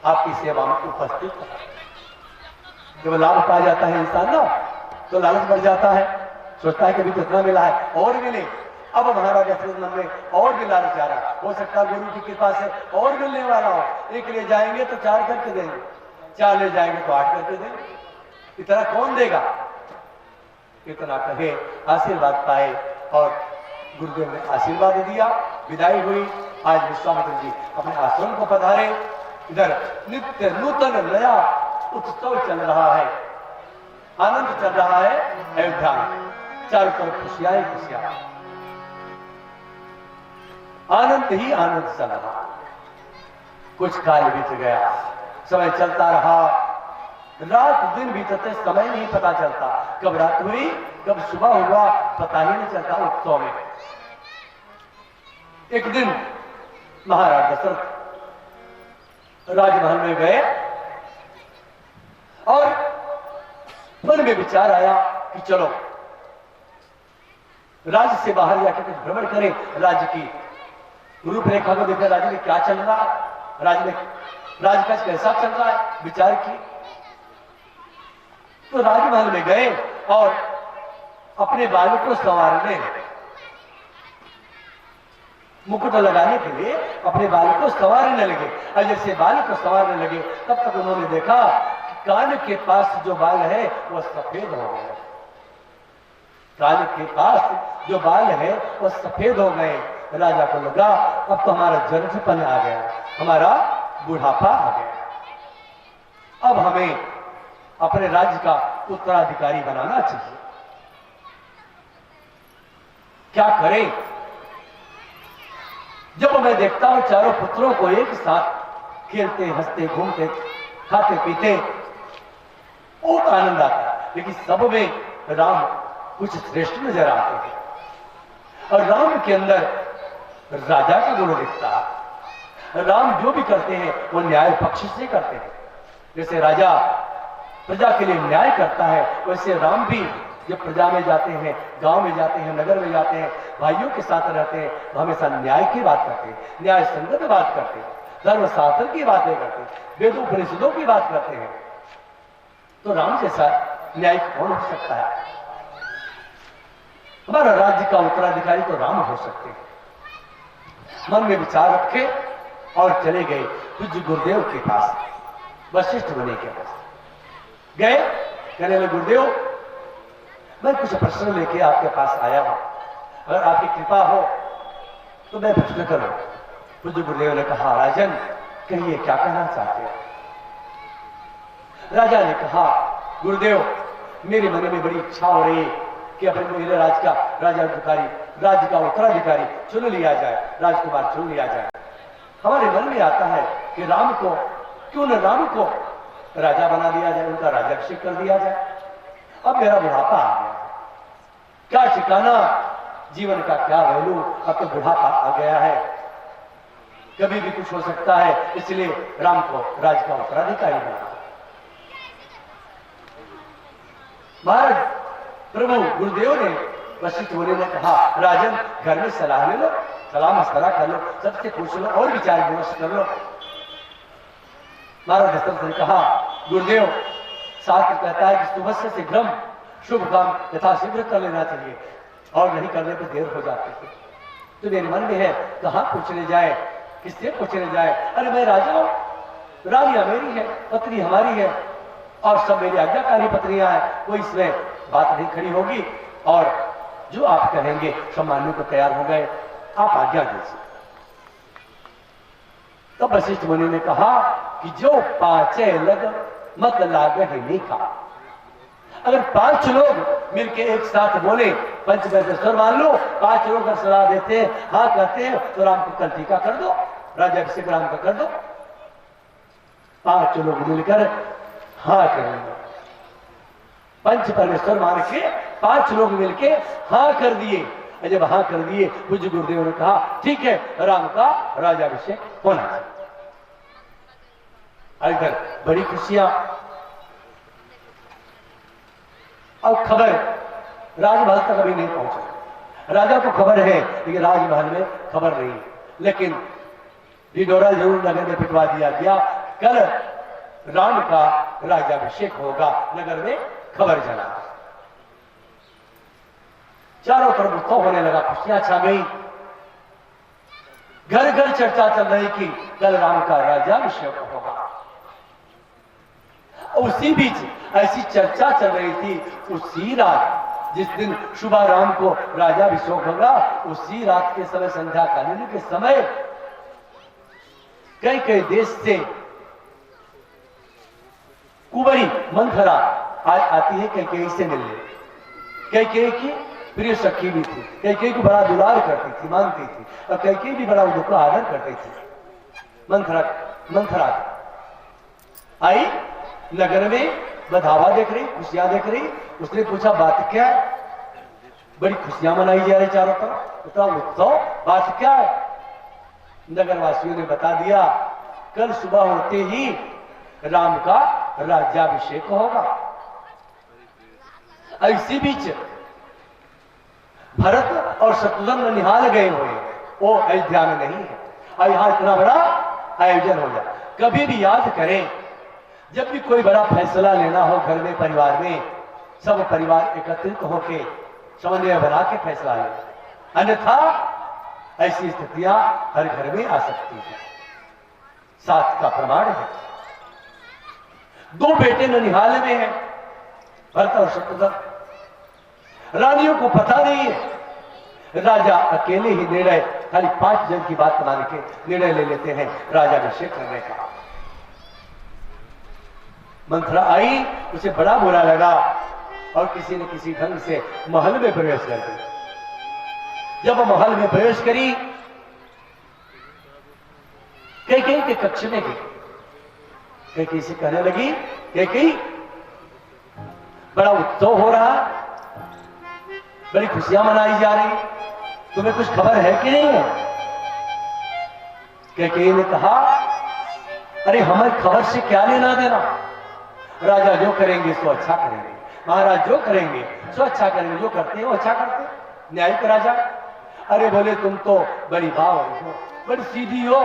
Speaker 1: आपकी सेवा में उपस्थित हैं। जब लाभ पा जाता है इंसान ना, तो लालच बढ़ जाता है, सोचता है कि अभी कितना मिला है और मिले। अब महाराज दशरथ मन में और भी लालच आ रहा, हो सकता है गुरु की कृपा से और मिलने वाला हो। एक ले जाएंगे तो 4 करके देंगे, 4 ले जाएंगे तो 8 करके देंगे। इतना कौन देगा? इतना कहे, आशीर्वाद पाए और गुरुदेव ने आशीर्वाद दिया। विदाई हुई। आज विश्वामित्र जी अपने आश्रम को पधारे। इधर नित्य नूतन नया उत्सव चल रहा है, आनंद चल रहा है अयोध्या में। चारों तरफ खुशियां ही खुशियां, आनंद ही आनंद चल रहा। कुछ काल बीत गया, समय चलता रहा, रात दिन बीतते समय नहीं पता चलता। कब रात हुई कब सुबह हुआ पता ही नहीं चलता उत्सव में। एक दिन महाराज दशरथ राजमहल में गए और मन में विचार आया कि चलो राज्य से बाहर जाकर कुछ भ्रमण करें, राज्य की रूपरेखा को देखें, राज्य में क्या चल रहा है, राजकाज कैसा चल रहा है, विचार की। तो राजमहल में गए और अपने बालों को संवारने, मुकुट लगाने के लिए अपने बालों को संवारने लगे। और जैसे बाल को संवारने लगे तब तक उन्होंने देखा कि कान के पास जो बाल है वह सफेद हो गए। कान के पास जो बाल है वह सफेद हो गए। राजा को लगा अब तो हमारा जर्जपन आ गया, हमारा बुढ़ापा आ गया, अब हमें अपने राज्य का उत्तराधिकारी बनाना चाहिए। क्या करें? जब मैं देखता हूं चारों पुत्रों को एक साथ खेलते हंसते घूमते खाते पीते, बहुत आनंद आता है, लेकिन सब में राम कुछ श्रेष्ठ नजर आते हैं। और राम के अंदर राजा का गुण दिखता है। राम जो भी करते हैं वो न्याय पक्ष से करते हैं। जैसे राजा प्रजा के लिए न्याय करता है, वैसे राम भी जब प्रजा में जाते हैं, गांव में जाते हैं, नगर में जाते हैं, भाइयों के साथ रहते हैं, तो हमेशा न्याय की बात करते हैं, न्याय संगत बात करते हैं, धर्म शास्त्र की बातें करते हैं, वेद उपनिषदों की बात करते हैं। तो राम जैसा न्याय कौन हो सकता है? हमारा राज्य का उत्तराधिकारी तो राम हो सकते हैं। मन में विचार रखे और चले गए पूज्य गुरुदेव के पास, वशिष्ठ मुनि के पास गए। कहने लगे गुरुदेव मैं कुछ प्रश्न लेके आपके पास आया हूं, अगर आपकी कृपा हो तो मैं प्रश्न करूं। पूज्य गुरुदेव ने कहा राजन कहिए क्या कहना चाहते हैं? राजा ने कहा गुरुदेव मेरे मन में बड़ी इच्छा हो रही है कि अपने मेरे राज्य का उत्तराधिकारी चुन लिया जाए, राजकुमार चुन लिया जाए। हमारे मन में आता है कि राम को क्यों न राम को राजा बना दिया जाए, उनका राज्याभिषेक कर दिया जाए। अब मेरा बुढ़ापा आ गया, क्या ठिकाना जीवन का, क्या वैल्यू, अब तो बुढ़ापा आ गया है, कभी भी कुछ हो सकता है, इसलिए राम को राज्य का उत्तराधिकारी बना। महाराज प्रभु गुरुदेव ने वशिष्ठ मुनि ने कहा राजन घर में सलाह ले लो, सलाह मशवरा कर लो, सबसे पूछ लो और विचार विमर्श कर लो। महाराज दशरथ ने कहा गुरुदेव शास्त्र कहता है कि सुबह से शीघ्रम शुभ काम यथाशीघ्र कर लेना चाहिए और नहीं करने पर देर हो जाती है। तो मेरे मन में है कहां पूछने जाए, किससे पूछने जाए? अरे मैं राजा हूं, रानियां मेरी है, पत्नी हमारी है और सब मेरी आज्ञाकारी पत्नियां हैं, कोई इसमें बात नहीं खड़ी होगी और जो आप कहेंगे सब मानने को तैयार हो गए, आप आज्ञा दीजिए। तो वशिष्ठ मुनि ने कहा कि जो पांचे लग मत लागे नहीं का। अगर 5 लोग मिलके एक साथ बोले, पंचमेश्वर मान लो, 5 लोग अगर सलाह देते हैं, हाँ कहते हैं, तो राम को कल टीका कर दो, राज्याभिषेक राम का कर दो। 5 लोग मिलकर हाँ करेंगे, पंच परमेश्वर मान के 5 लोग मिलके हाँ कर दिए। जब हाँ कर दिए पूज्य गुरुदेव ने कहा ठीक है राम का राज्याभिषेक होना चाहिए। इधर बड़ी खुशियां। अब खबर राजमहल तक अभी नहीं पहुंचा। राजा को खबर है लेकिन राजमहल में खबर नहीं। लेकिन ढिढोरा जरूर नगर में पिटवा दिया गया, कल राम का राज्याभिषेक होगा। नगर में खबर चला, चारों तरफ उत्सव होने लगा, खुशियां छा गई, घर घर चर्चा चल रही कि कल राम का राज्याभिषेक होगा। और उसी बीच ऐसी चर्चा चल रही थी, उसी रात जिस दिन शुभ राम को राजाभिषेक होगा, उसी रात के समय, संध्या कालीन के समय, कई कई देश से कुंवरी मंथरा आती है कैकेयी से मिलने। कैकेयी की प्रिय सखी भी थी, कैकेयी को बड़ा दुलार करती थी, मानती थी, और कैकेयी भी बड़ा उनको आदर करती थी। मंथरा आई नगर में, बधावा देख रही, खुशियां देख रही। उसने पूछा बात क्या है? बड़ी खुशियां मनाई जा रही चारों तरफ, इतना उत्सव, बात क्या है? नगरवासियों ने बता दिया, कल सुबह होते ही राम का राज्याभिषेक होगा। इसी बीच भरत और शत्रुघ्न निहाल गए हुए, वो अयोध्या में नहीं है, और यहां इतना बड़ा आयोजन हो जाए। कभी भी याद करें, जब भी कोई बड़ा फैसला लेना हो घर में, परिवार में, सब परिवार एकत्रित होकर समन्वय बना के फैसला ले, अन्यथा ऐसी स्थितियां हर घर में आ सकती है। साथ का प्रमाण है, दो बेटे ननिहाल में हैं, भरत और शत्रुघ्न। रानियों को पता नहीं है, राजा अकेले ही निर्णय, खाली 5 जन की बात मान के निर्णय ले लेते हैं राज्याभिषेक करने का। मंथरा आई, उसे बड़ा बुरा लगा और किसी न किसी ढंग से महल में प्रवेश कर गई। जब महल में प्रवेश करी, कैकेयी के कक्ष में गई, कैकेयी से कहने लगी, कैकेयी बड़ा उत्सव हो रहा, बड़ी खुशियां मनाई जा रही, तुम्हें कुछ खबर है कि नहीं है? कैकेयी ने कहा, अरे हमें खबर से क्या लेना देना, राजा जो करेंगे सो अच्छा करेंगे, महाराज जो करेंगे सो अच्छा करेंगे, जो करते हैं वो अच्छा करते हैं, न्यायिक राजा। अरे बोले तुम तो बड़ी बावरी हो, बड़ी सीधी हो,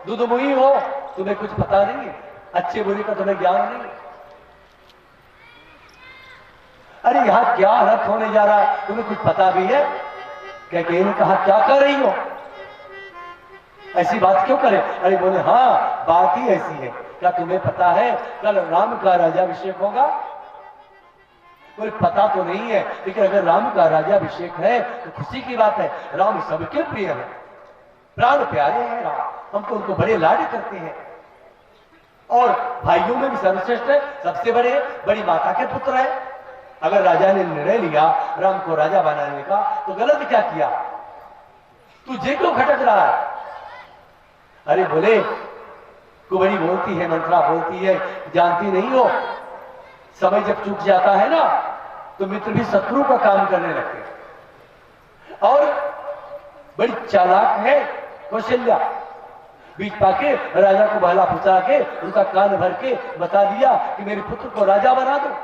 Speaker 1: दुधमुही हो, तुम्हें कुछ पता नहीं है, अच्छे बुरे का तुम्हें ज्ञान नहीं। अरे यहां क्या रथ होने जा रहा है, तुम्हें कुछ पता भी है? कैकेयी ने कहा, क्या कर रही हो, ऐसी बात क्यों करे? अरे बोले हाँ, बात ही ऐसी है, क्या तुम्हें पता है कल राम का राज्याभिषेक होगा? बोले पता तो नहीं है, लेकिन अगर राम का राज्याभिषेक है तो खुशी की बात है, राम सबके प्रिय है, प्राण प्यारे हैं राम, हम तो उनको बड़े लाड करते हैं, और भाइयों में भी सर्वश्रेष्ठ है, सबसे बड़ी माता के पुत्र है। अगर राजा ने निर्णय लिया राम को राजा बनाने का, तो गलत क्या किया? तुझे क्यों खटक रहा है? अरे बोले, कुंवरी बोलती है, मंथरा बोलती है, जानती नहीं हो, समय जब चूक जाता है ना, तो मित्र भी शत्रु का काम करने लगते हैं। और बड़ी चालाक है कौशल्या, बीच पाके राजा को बहला फुसा के उनका कान भर के बता दिया कि मेरे पुत्र को राजा बना दो,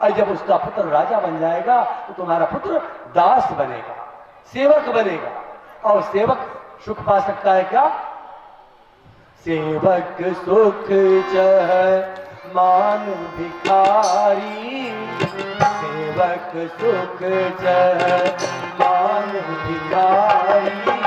Speaker 1: और जब उसका पुत्र राजा बन जाएगा तो तुम्हारा पुत्र दास बनेगा, सेवक बनेगा, और सेवक सुख पा सकता है क्या? सेवक सुख चह मान भिखारी, सेवक सुख चह मान भिखारी।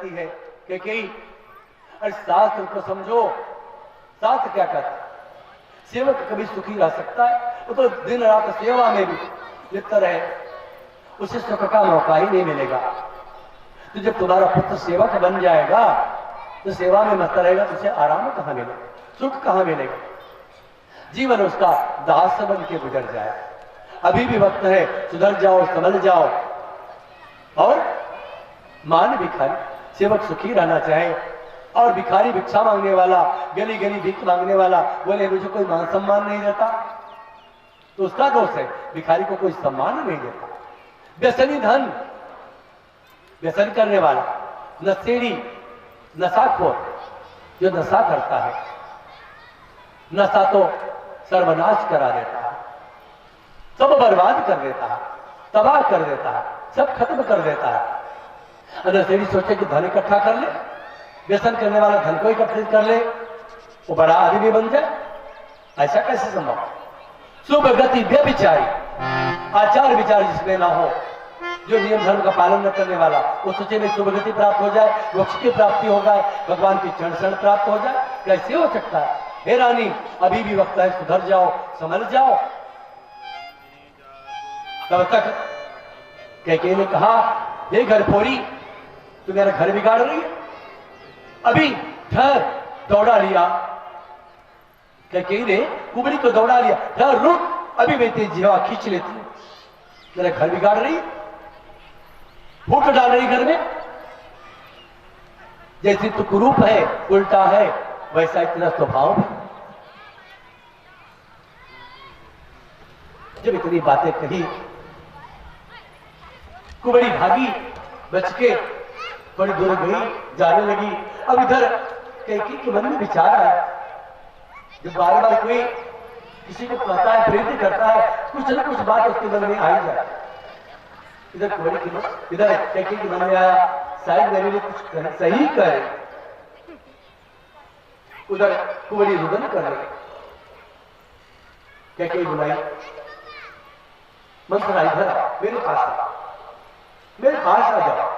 Speaker 1: है कैकेयी, अरे शास्त्र को समझो, शास्त्र क्या कहता है? सेवक कभी सुखी रह सकता है? वो तो दिन रात सेवा में भी लिप्त रहे, उसे सुख का मौका ही नहीं मिलेगा। तो जब तुम्हारा पुत्र सेवक बन जाएगा तो सेवा में मस्त रहेगा, तो उसे आराम कहां मिलेगा, सुख कहां मिलेगा? जीवन उसका दास बन के गुजर जाए। अभी भी वक्त है, सुधर जाओ, संभल जाओ। और मान भिखारी, सेवक सुखी रहना चाहे, और भिखारी भिक्षा मांगने वाला, गली गली भीख मांगने वाला बोले मुझे कोई मान सम्मान नहीं देता, तो उसका दोष है। भिखारी को कोई सम्मान नहीं देता। व्यसनी धन, व्यसन करने वाला, नशेड़ी, नशाखोर, जो नशा करता है, नशा तो सर्वनाश करा देता है, सब बर्बाद कर देता है, तबाह कर देता है, सब खत्म कर देता है। नशेड़ी सोचे कि धन इकट्ठा कर ले, व्यसन करने वाला धन को इकट्ठित कर ले, वो बड़ा आदमी बन जाए, ऐसा कैसे संभव? शुभ गति व्यभिचारी, आचार विचार जिसमें ना हो, जो नियम धर्म का पालन न करने वाला, वो सोचे में शुभ गति प्राप्त हो जाए, मोक्ष की प्राप्ति हो जाए, भगवान की चरण शरण प्राप्त हो जाए, कैसे हो सकता है? हे रानी, अभी भी वक्त है, सुधर जाओ, संभल जाओ। तब तक कैकेयी ने कहा, हे घर फोड़ी, तू मेरा घर बिगाड़ रही है, अभी ठहर। दौड़ा लिया कैकेयी ने, कुबड़ी को दौड़ा लिया, ठहर, रुक, अभी मैं तेरी जीवा खींच लेती हूं, मेरा घर बिगाड़ रही है, फूट डाल रही घर में। जैसे तू कुरूप है, उल्टा है, वैसा इतना स्वभाव है। जब इतनी बातें कही, कुबड़ी भागी, बच के बड़ी दूर गई, जाने लगी। अब इधर कैकेयी के मन में विचार आया, जब बार बार कोई किसी को कहता है, प्रेरित करता है, कुछ न कुछ बात उसके मन में आ ही जाए। इधर कुबड़ी की, इधर कैकेयी के मन में आया, शायद मेरे लिए कुछ सही करे। उधर कुबड़ी रुदन कर रही, कैकेयी बुलाई, मंथरा इधर मेरे पास आ, मेरे पास आ जाओ।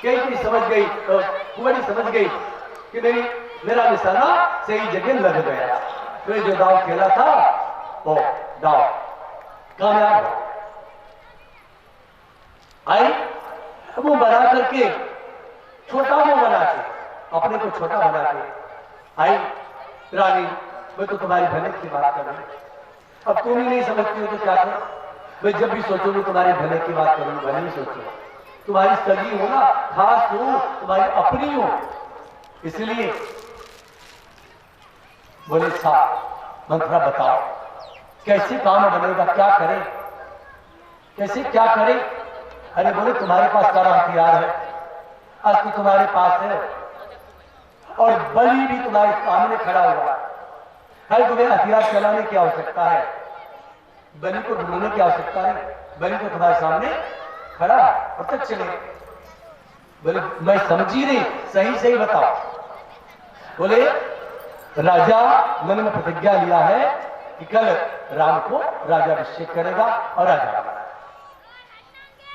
Speaker 1: कैकेयी समझ गई, कुबड़ी समझ गई कि मेरा निशाना सही जगह लग गया, तो जो दाव खेला था वो दाव कामयाब हो। आई मुंह बना करके, छोटा मुंह बना के, अपने को छोटा बना के आई, रानी मैं तो तुम्हारी भले की बात कर रही हूं, अब तुम ही नहीं समझती हो तो क्या करूं? मैं जब भी सोचूंगी तुम्हारे भले की बात करूंगी, भले ही सोचूंगा, तुम्हारी सगी हो ना, खास हो, तुम्हारी अपनी हो, इसलिए बोले साहब मंत्रा बताओ कैसे काम बनेगा, क्या करें, कैसे क्या करें? अरे बोले तुम्हारे पास सारा हथियार है, आज तो तुम्हारे पास है, और बलि भी तुम्हारे सामने खड़ा हुआ है, तुम्हें हथियार चलाने की आवश्यकता है, बलि को ढूंढने की आवश्यकता है, बलि तो तुम्हारे सामने खड़ा, अब तक चले। बोले मैं समझी नहीं, सही सही बताओ। बोले राजा मन में प्रतिज्ञा लिया है कि कल राम को राजा अभिषेक करेगा और राजा बनाएगा।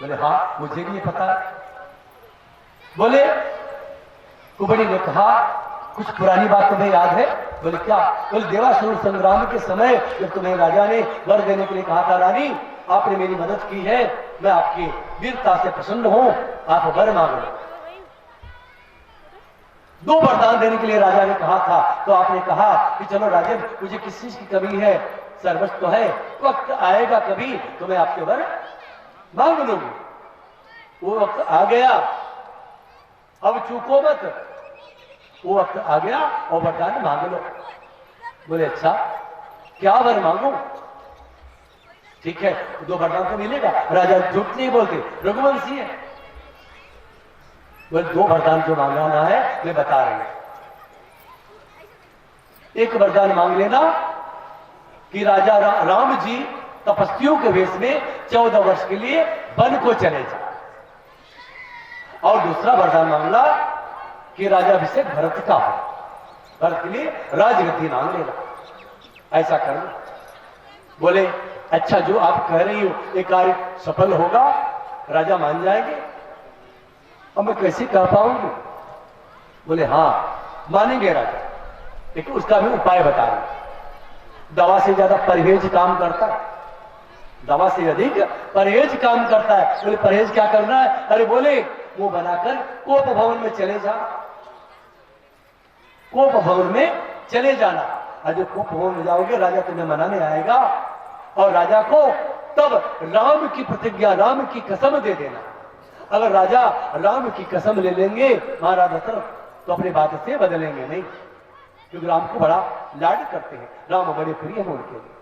Speaker 1: बोले हाँ मुझे भी ये पता है। बोले कुबड़ी ने कहा कुछ पुरानी बात तुम्हें याद है? बोले क्या? बोले देवासुर संग्राम के समय जब तुम्हें राजा ने वर देने के लिए कहा था, रानी आपने मेरी मदद की है, मैं आपकी वीरता से प्रसन्न हूं, आप वर मांगो। 2 वरदान देने के लिए राजा ने कहा था, तो आपने कहा कि चलो राजन मुझे किस चीज की कमी है, सर्वस्व तो है, वक्त आएगा कभी तो मैं आपके वर मांग लूंगी। वो वक्त आ गया, अब चूको मत, वो वक्त आ गया और वरदान मांग लो। बोले अच्छा क्या वर मांगू? ठीक है 2 वरदान तो मिलेगा, राजा झूठ नहीं बोलते, रघुवंशी है। बोले 2 वरदान जो मांगना है मैं बता रही हूं। एक वरदान मांग लेना कि राजा राम जी तपस्वियों के वेश में 14 वर्ष के लिए वन को चले जाए, और दूसरा वरदान मांगना कि राजा अभिषेक भरत का हो, भरत के लिए राजगद्दी मांग लेना, ऐसा करना। बोले अच्छा जो आप कह रही हो ये कार्य सफल होगा, राजा मान जाएंगे, अब मैं कैसे कह पाऊंगी? बोले हाँ मानेंगे राजा, लेकिन उसका भी उपाय बता रहे। दवा से ज्यादा परहेज काम करता है, दवा से अधिक परहेज काम करता है। बोले परहेज क्या करना है? अरे बोले वो बनाकर कोप भवन में चले जा, कोप भवन में चले जाना, और जो कोप भवन में जाओगे राजा तुम्हें मनाने आएगा, और राजा को तब राम की प्रतिज्ञा, राम की कसम दे देना। अगर राजा राम की कसम ले लेंगे महाराज दशरथ, तो अपनी बात से बदलेंगे नहीं, क्योंकि राम को बड़ा लाड करते हैं, राम बड़े प्रिय हैं उनके लिए।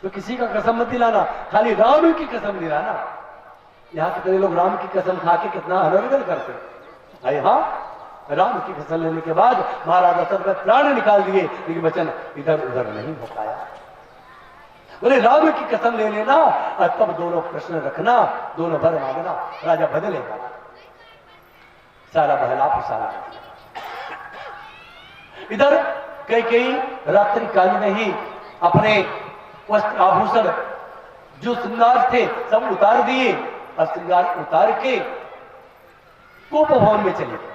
Speaker 1: तो किसी का कसम मत दिलाना, खाली राम की कसम दिलाना। यहाँ कितने लोग राम की कसम खा के कितना अनर्गल करते हैं। अरे हाँ, राम की कसम लेने के बाद महाराज दशरथ ने प्राण निकाल दिए, लेकिन वचन इधर उधर नहीं हो पाया। बोले राम की कसम ले लेना और तब दोनों प्रश्न रखना, दोनों वर मांगना, राजा बदलेगा। सारा बहला फुसाला। इधर कई रात्रि काल में ही अपने वस्त्र आभूषण जो श्रृंगार थे सब उतार दिए, और श्रृंगार उतार के कोप भवन में चले गए।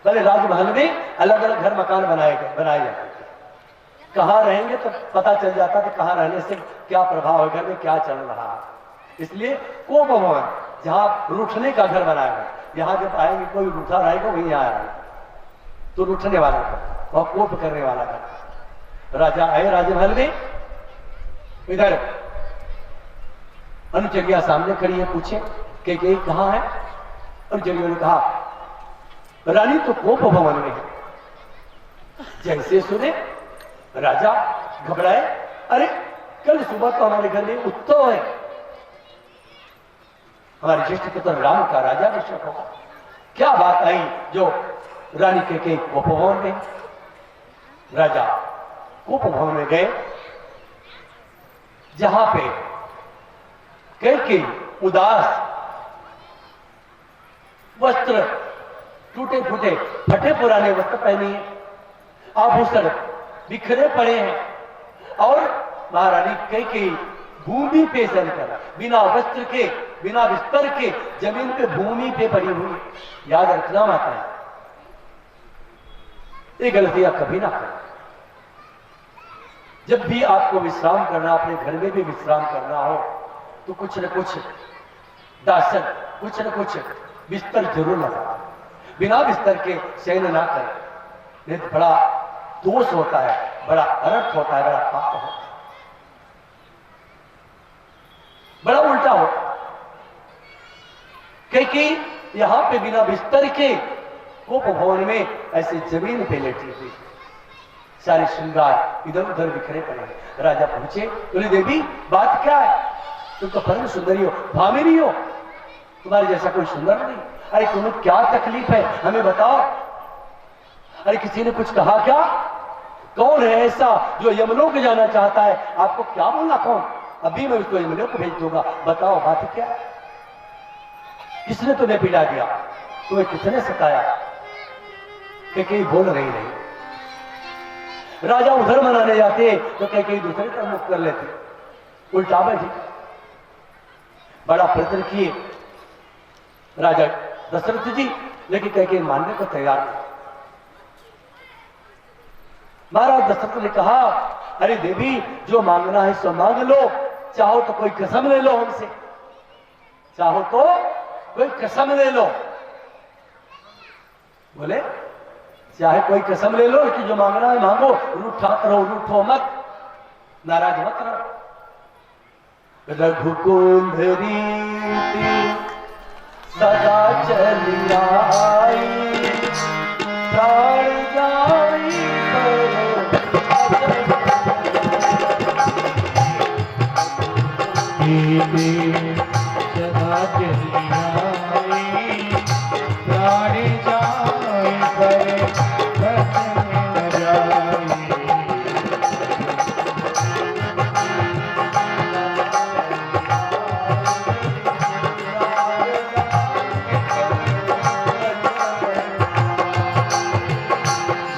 Speaker 1: पहले राजमहल में अलग अलग घर मकान बनाए जाते थे। कहाँ रहेंगे तो पता चल जाता था कहाँ रहने से क्या प्रभाव है, घर में क्या चल रहा है। इसलिए कोप भवन, जहां रूठने का घर बनाया गया, यहां जब आएंगे कोई रूठा रहेगा वही यहाँ आएगा, तो रूठने वाला घर, वह कोप करने वाला घर। राजा आए राजमहल में। इधर अनुचरिया सामने खड़ी है, पूछे कि कहाँ है। अनुचरियों ने कहा रानी तो कोप भवन में है। जैसे सुने राजा घबराए, अरे कल सुबह तो हमारे घर में उत्सव है, हमारे ज्येष्ठ पुत्र राम का राज्याभिषेक होगा। क्या बात आई जो रानी के कोप भवन में। राजा कोप भवन में गए, जहां पे कई उदास वस्त्र, टूटे फूटे फटे पुराने वस्त्र पहने हैं, आभूषण बिखरे पड़े हैं, और महारानी कई भूमि पे चलकर बिना वस्त्र के, बिना बिस्तर के जमीन पे भूमि पे पड़ी हुई। याद रखना माता है, ये गलतियां कभी ना करें। जब भी आपको विश्राम करना, अपने घर में भी विश्राम करना हो, तो कुछ न कुछ दासन, कुछ न कुछ बिस्तर जरूर लगा। बिना बिस्तर के शयन ना करें, नहीं तो बड़ा दोष होता है, बड़ा अनर्थ होता है, बड़ा पाप होता है, बड़ा उल्टा हो। क्योंकि यहां पे बिना बिस्तर के कोप भवन में ऐसे जमीन पे लेटी हुई, सारे श्रृंगार इधर उधर बिखरे पड़े। राजा पूछे, बोले देवी बात क्या है, तुम तो परम सुंदरी हो, भामिनी हो, तुम्हारे जैसा कोई सुंदर नहीं। अरे तुम्हें क्या तकलीफ है, हमें बताओ। अरे किसी ने कुछ कहा क्या? कौन है ऐसा जो यमलोक जाना चाहता है? आपको क्या बोलना, कौन? अभी मैं उसको यमलोक भेज दूंगा, बताओ बात क्या है? किसने तुम्हें पिला दिया, तुम्हें किसने सताया? कई बोल रही नहीं। राजा उधर मनाने जाते तो कई दूसरे तरफ मुख कर लेते, उल्टा बैठे। बड़ा प्रयत्न किए राजा दशरथ जी, लेकिन कई मानने को तैयार नहीं। महाराज दशरथ ने कहा, अरे देवी जो मांगना है सो मांग लो, चाहो तो कोई कसम ले लो हमसे, चाहो तो कोई कसम ले लो। बोले चाहे कोई कसम ले लो कि जो मांगना है मांगो, रूठा रहो, रूठो मत, नाराज मत रहो। रघुकुंड रीति सदा चली आई, प्राण जाई
Speaker 2: सदा चली आई, प्राण जाए पर बचन न जाए।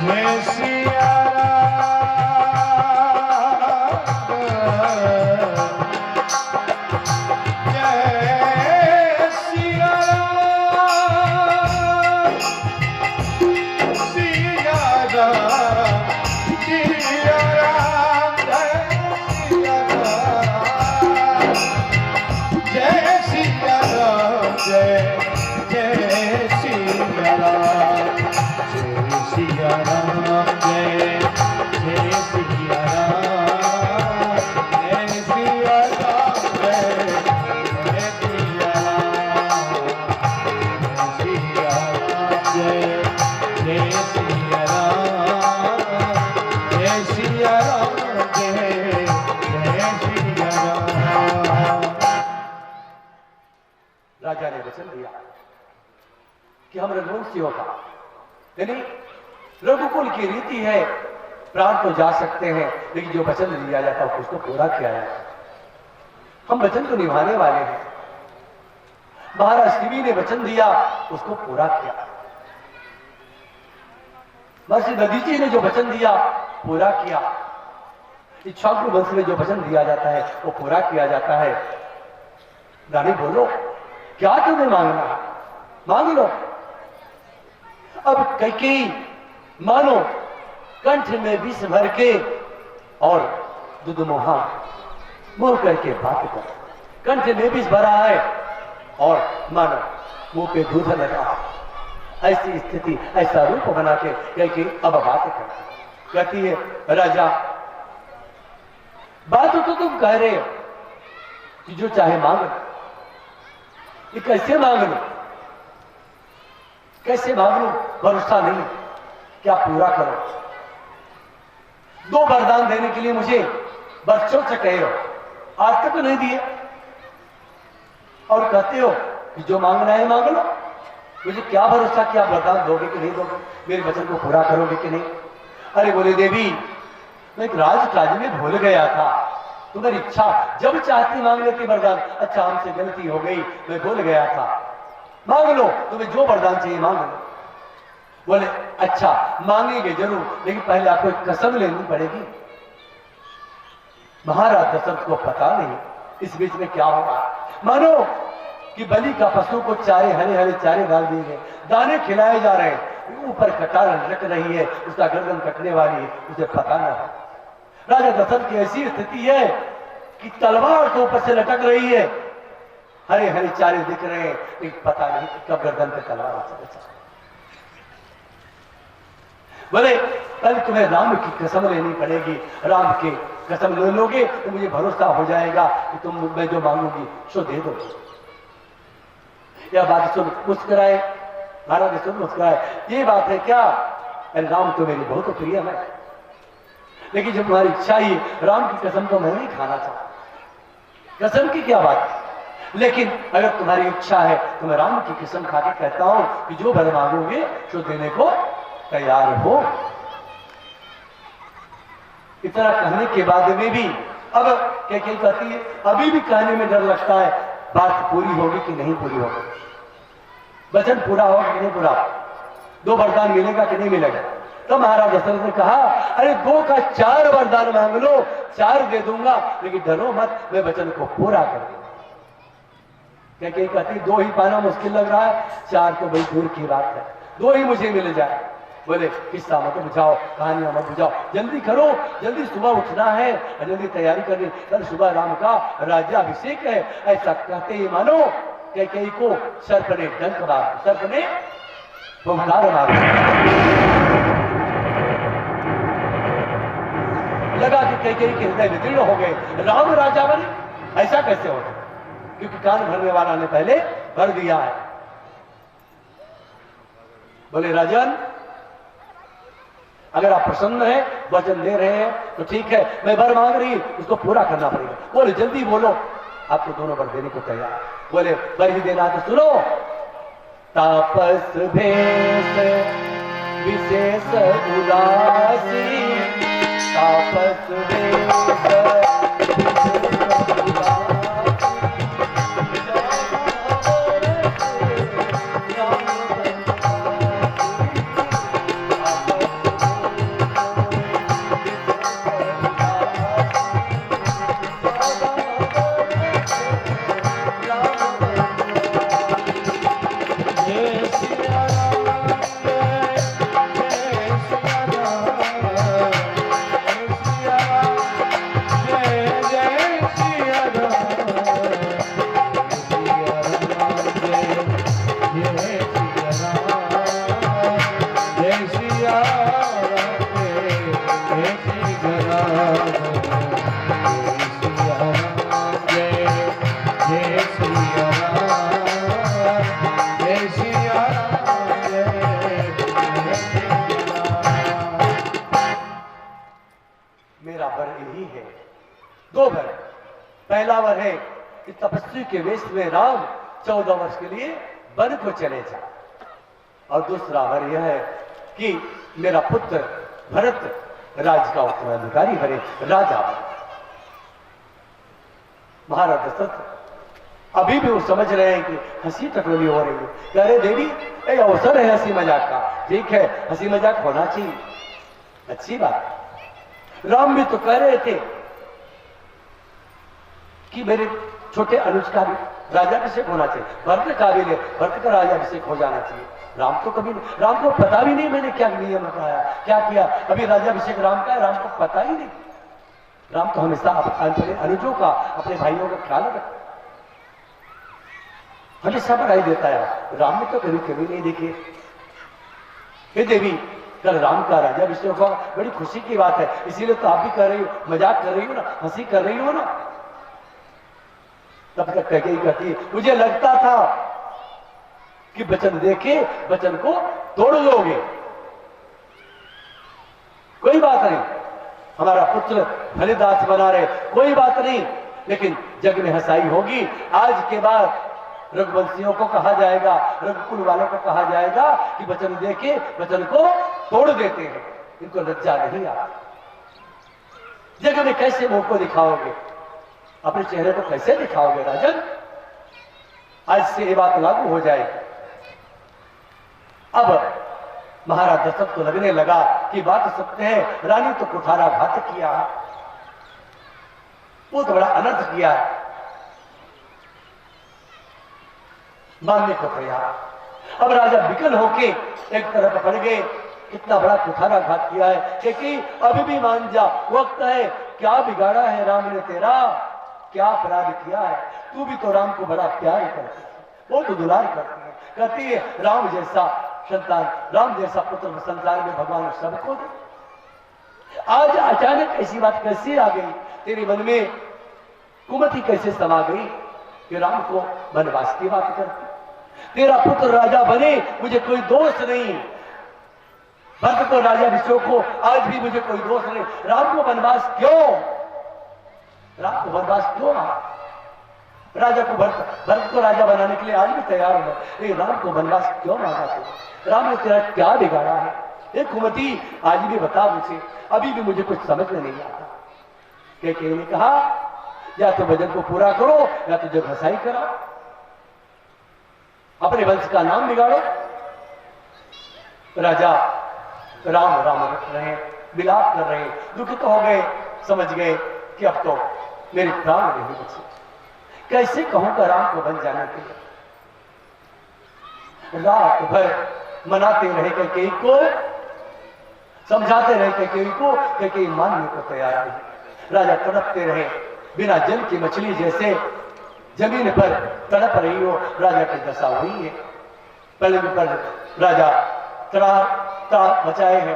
Speaker 2: जय सिया राम, जय सिया राम।
Speaker 1: कि हम रघुवंशियों का, यानी रघुकुल की रीति है, प्राण तो जा सकते हैं लेकिन जो वचन लिया जाता है उसको पूरा किया जाता है। हम वचन को निभाने वाले हैं। महाराज शिवी ने वचन दिया, उसको पूरा किया। महर्षि दधीचि ने जो वचन दिया पूरा किया। इक्ष्वाकु वंश में जो वचन दिया जाता है वो पूरा किया जाता है। रानी बोलो, क्या तुम्हें मांगना है? मांग लो। अब कैकेयी मानो कंठ में विष भर के और दुदुमुहा मुंह करके बात कर, कंठ में विष भरा है और मानो मुंह पे दूध लगा, ऐसी स्थिति, ऐसा रूप बना के कैकेयी अब बात कहती है, राजा बात तो तुम कह रहे हो कि जो चाहे मांग लो, ये कैसे मांग लो? कैसे मांग लो? भरोसा नहीं, क्या पूरा करो? 2 वरदान देने के लिए मुझे वर्षों से कहे हो, आज तक तो नहीं दिए, और कहते हो कि जो मांगना है मांग लो। मुझे क्या भरोसा कि आप वरदान दोगे कि नहीं दोगे, मेरे वचन को पूरा करोगे कि नहीं? अरे बोले देवी, मैं एक राजकाज में भूल गया था, तुम्हारी इच्छा जब चाहती मांग लेती वरदान। अच्छा, हमसे गलती हो गई, मैं भूल गया था, मांग लो, तुम्हें जो वरदान चाहिए मांग लो। बोले अच्छा, मांगेंगे जरूर, लेकिन पहले आपको एक कसम लेनी पड़ेगी। महाराज दशरथ को पता नहीं इस बीच में क्या होगा। मानो कि बलि का पशु को चारे, हरे हरे चारे डाल दिए गए, दाने खिलाए जा रहे हैं, ऊपर कटार लटक रही है, उसका गर्दन कटने वाली है, उसे पता ना है। राजा दशरथ की ऐसी स्थिति है कि तलवार तो ऊपर से लटक रही है, हरे हरे चारे दिख रहे हैं, लेकिन पता नहीं कब गर्दन पे तलवार चले जाए। बोले कल तुम्हें राम की कसम लेनी पड़ेगी, राम की कसम ले लोगे तो मुझे भरोसा हो जाएगा कि तुम मैं जो मांगूंगी सो दे दोगे। यह बात सुन मुस्कुराए, महाराज सुन मुस्कुराए, ये बात है क्या? अरे राम तो मेरी बहुत प्रिय है, लेकिन जब तुम्हारी इच्छा ही राम की कसम तो मैं नहीं खाना चाहता, कसम की क्या बात है? लेकिन अगर तुम्हारी इच्छा है तो मैं राम की कसम खा के कहता हूं कि जो वर मांगोगे सो देने को तैयार हो। इतना कहने के बाद में भी अब क्या कहती है, अभी भी कहने में डर लगता है, बात पूरी होगी कि नहीं पूरी होगी, वचन पूरा होगा कि नहीं पूरा, 2 वरदान मिलेगा कि नहीं मिलेगा। तो महाराज दशरथ ने कहा, अरे 2 का 4 वरदान मांग लो, 4 दे दूंगा, लेकिन डरो मत, मैं वचन को पूरा कर दूंगा। क्या कहती 2 ही पाना मुश्किल लग रहा है, 4 तो बड़ी दूर की बात है, 2 ही मुझे मिल जाए। बोले किस्सा मत बुझाओ, कहानियां मत बुझाओ, जल्दी करो, जल्दी सुबह उठना है, जल्दी तैयारी करनी, कल सुबह राम का राज्याभिषेक है। ऐसा कहते ही मानो कैकेयी को सर्प ने डंक मारा, सर्प ने फुंकार मारा, लगा कि कैकेयी के हृदय विदीर्ण हो गए, राम राजा बने। ऐसा कैसे होता? क्योंकि कान भरने वाला ने पहले भर दिया है। बोले राजन, अगर आप प्रसन्न हैं, वचन दे रहे हैं तो ठीक है, मैं वर मांग रही, उसको पूरा करना पड़ेगा। बोले जल्दी बोलो, आपको दोनों वर देने को तैयार। बोले वर ही देना तो सुनो, तापस भेष विशेष उदासी, तापस भेष मेरा वर यही है। 2 वर। पहला वर है कि तपस्वी के वेश में राम 14 वर्ष के लिए वन को चले जाए। और दूसरा वर यह है कि मेरा पुत्र भरत राज्य का उत्तराधिकारी बने, राजा बने। महाराज दशरथ अभी भी वो समझ रहे हैं कि हंसी टटोली हो रही है। कह रहे देवी ये अवसर है हंसी मजाक का, ठीक है हंसी मजाक होना चाहिए, अच्छी बात है। राम भी तो कह रहे थे कि मेरे छोटे अनुज का भी राजाभिषेक होना चाहिए, भरत का भी ले, भरत का राजाभिषेक हो जाना चाहिए। राम तो कभी नहीं, राम को पता भी नहीं मैंने क्या नियम बताया, क्या किया। अभी राजाभिषेक राम का है, राम को पता ही नहीं। राम तो हमेशा अपने अनुजों का, अपने भाइयों का ख्याल रखता, हमेशा बढ़ाई देता है। राम ने तो कभी कभी नहीं देखे। हे देवी कल राम का राजाभिषेक होगा, बड़ी खुशी की बात है, इसीलिए तो आप भी कर रही हो, मजाक कर रही हो ना, हंसी कर रही हो ना। तब तक कह कहती है मुझे लगता था कि वचन देके वचन को तोड़ लोगे, कोई बात नहीं, हमारा पुत्र भले दास बना रहे, कोई बात नहीं, लेकिन जग में हंसाई होगी। आज के बाद रघुवंशियों को कहा जाएगा, रघुकुल वालों को कहा जाएगा कि वचन देके वचन को तोड़ देते हैं। इनको लज्जा नहीं आती। जग में कैसे मुंह को दिखाओगे, अपने चेहरे को कैसे दिखाओगे राजन। आज से ये बात लागू हो जाएगी। अब महाराज दशरथ को लगने लगा कि बात सत्य है, रानी तो कुठाराघात किया, वो तो बड़ा अनर्थ किया है, मानने को तैयार। अब राजा विकल होके एक तरफ पड़ गए, कितना बड़ा कुठाराघात किया है, क्योंकि अभी भी मान जा, वक्त है, क्या बिगाड़ा है राम ने तेरा, क्या अपराध किया है। तू भी तो राम को बड़ा प्यार करती है, वो तो दुलार करती है, कहती है राम जैसा संतान, राम जैसा पुत्र संसार में भगवान सबको दे। आज अचानक ऐसी बात कैसे आ गई तेरे मन में, कुमति कैसे समा गई कि राम को वनवास की बात करती। तेरा पुत्र राजा बने, मुझे कोई दोष नहीं, भरत को राजाभिषेक हो, आज भी मुझे कोई दोष नहीं। राम को वनवास क्यों, राम को वनवास क्यों ना, राजा को भरत को राजा बनाने के लिए आज भी तैयार हो, लेकिन राम को वनवास क्यों मांगा तू, राम ने तेरा क्या बिगाड़ा है। एक कुमति आज भी बता मुझे, अभी भी मुझे कुछ समझ में नहीं आता। कैकेयी ने कहा या तो वचन को पूरा करो या तो जग हंसाई करो, अपने वंश का नाम बिगाड़ो। राजा राम राम रहे, विलाप कर रहे, दुखित हो गए, समझ गए कि अब तो मेरे प्राण नहीं बचे, कैसे कहूंगा राम को बन जाने के लिए। रात भर मनाते रहे कैकेयी को, समझाते रहे कैकेयी को, कैकेयी मानने को तैयार नहीं। राजा तड़पते रहे, बिना जल की मछली जैसे जमीन पर तड़प रही हो, राजा की दशा हुई है। पलंग पर राजा तड़ा बचाए हैं,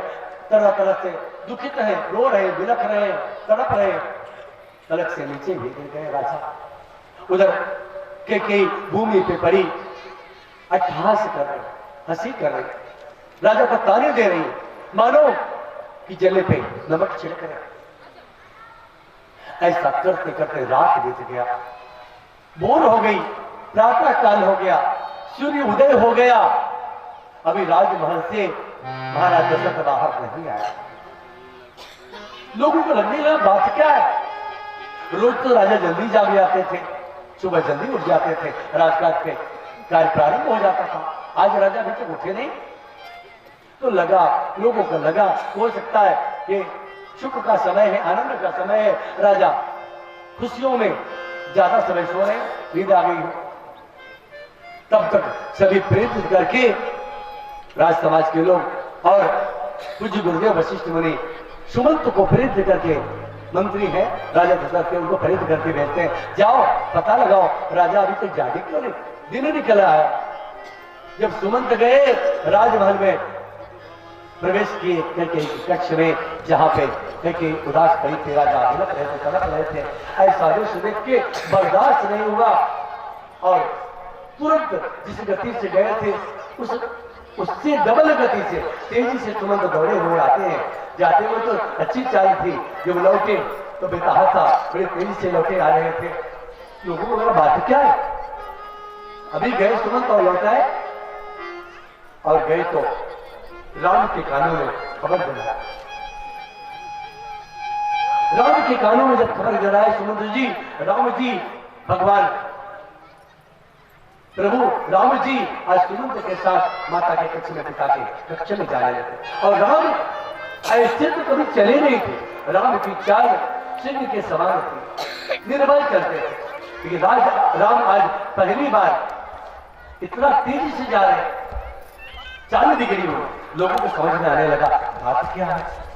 Speaker 1: तरह तरह से दुखित है, रो रहे, बिलख रहे, तड़प रहे, तलक से नीचे भी गिर गए राजा। उधर कैकेयी भूमि पे पड़ी, अट्टहास कर रही, हंसी कर रही, राजा को ताने दे रही, मानो कि जले पे नमक छिड़क रहे। ऐसा करते करते रात बीत गया, भोर हो गई, प्रातः काल हो गया, सूर्य उदय हो गया, अभी राजमहल से महाराज दशरथ बाहर नहीं आया। लोगों को लगने लगा बात क्या है। रोज तो राजा जल्दी जाग जाते थे, सुबह जल्दी उठ जाते थे, राजकाज पे कार्य प्रारंभ हो जाता था। आज राजा अभी तक उठे नहीं, तो लगा, लोगों को लगा हो सकता है कि सुख का समय है, आनंद का समय है, राजा खुशियों में ज्यादा समय सो रहे, नींद आ गई हो। तब तक सभी प्रेरित करके राज समाज के लोग और पूज्य गुरुदेव वशिष्ठ मुनि सुमंत को प्रेरित करके, मंत्री है राजा दशरथ के, उनको प्रेरित करके भेजते हैं, जाओ पता लगाओ राजा अभी तक जागे क्यों नहीं, दिन निकल आया। जब सुमंत गए राजमहल में प्रवेश किए कैकेयी के कक्ष में, जहां पे कैकेयी उदास पड़ी थी, राजा हिलक रहे थे, तड़प रहे थे, ऐसा दृश्य देख के बर्दाश्त नहीं हुआ और तुरंत जिस गति से गए थे उससे डबल गति से तेजी से सुमंत दौड़े हुए आते हैं। जाते हुए तो अच्छी चाल थी, जब लौटे तो बेतहासा बड़े तेजी से लौटे आ रहे थे। लोगों को लगा बात क्या है, अभी गए सुमंत और लौटा है, और गए तो राम के कानों में खबर दिलाया। राम के कानों में जब खबर दिलाए सुमंत्र जी, राम जी भगवान प्रभु राम जी आज सुमंत्र के साथ माता के कक्ष में पिता के कक्ष में जाने लगे। और राम ऐसे तो कभी चले नहीं थे, राम की चाल सिंह के समान थी, निर्भय चलते थे। लेकिन राम आज पहली बार इतना तेजी से जा रहे हैं, चाल बिगड़ी हुई, लोगों को समझ में आने लगा बात क्या है।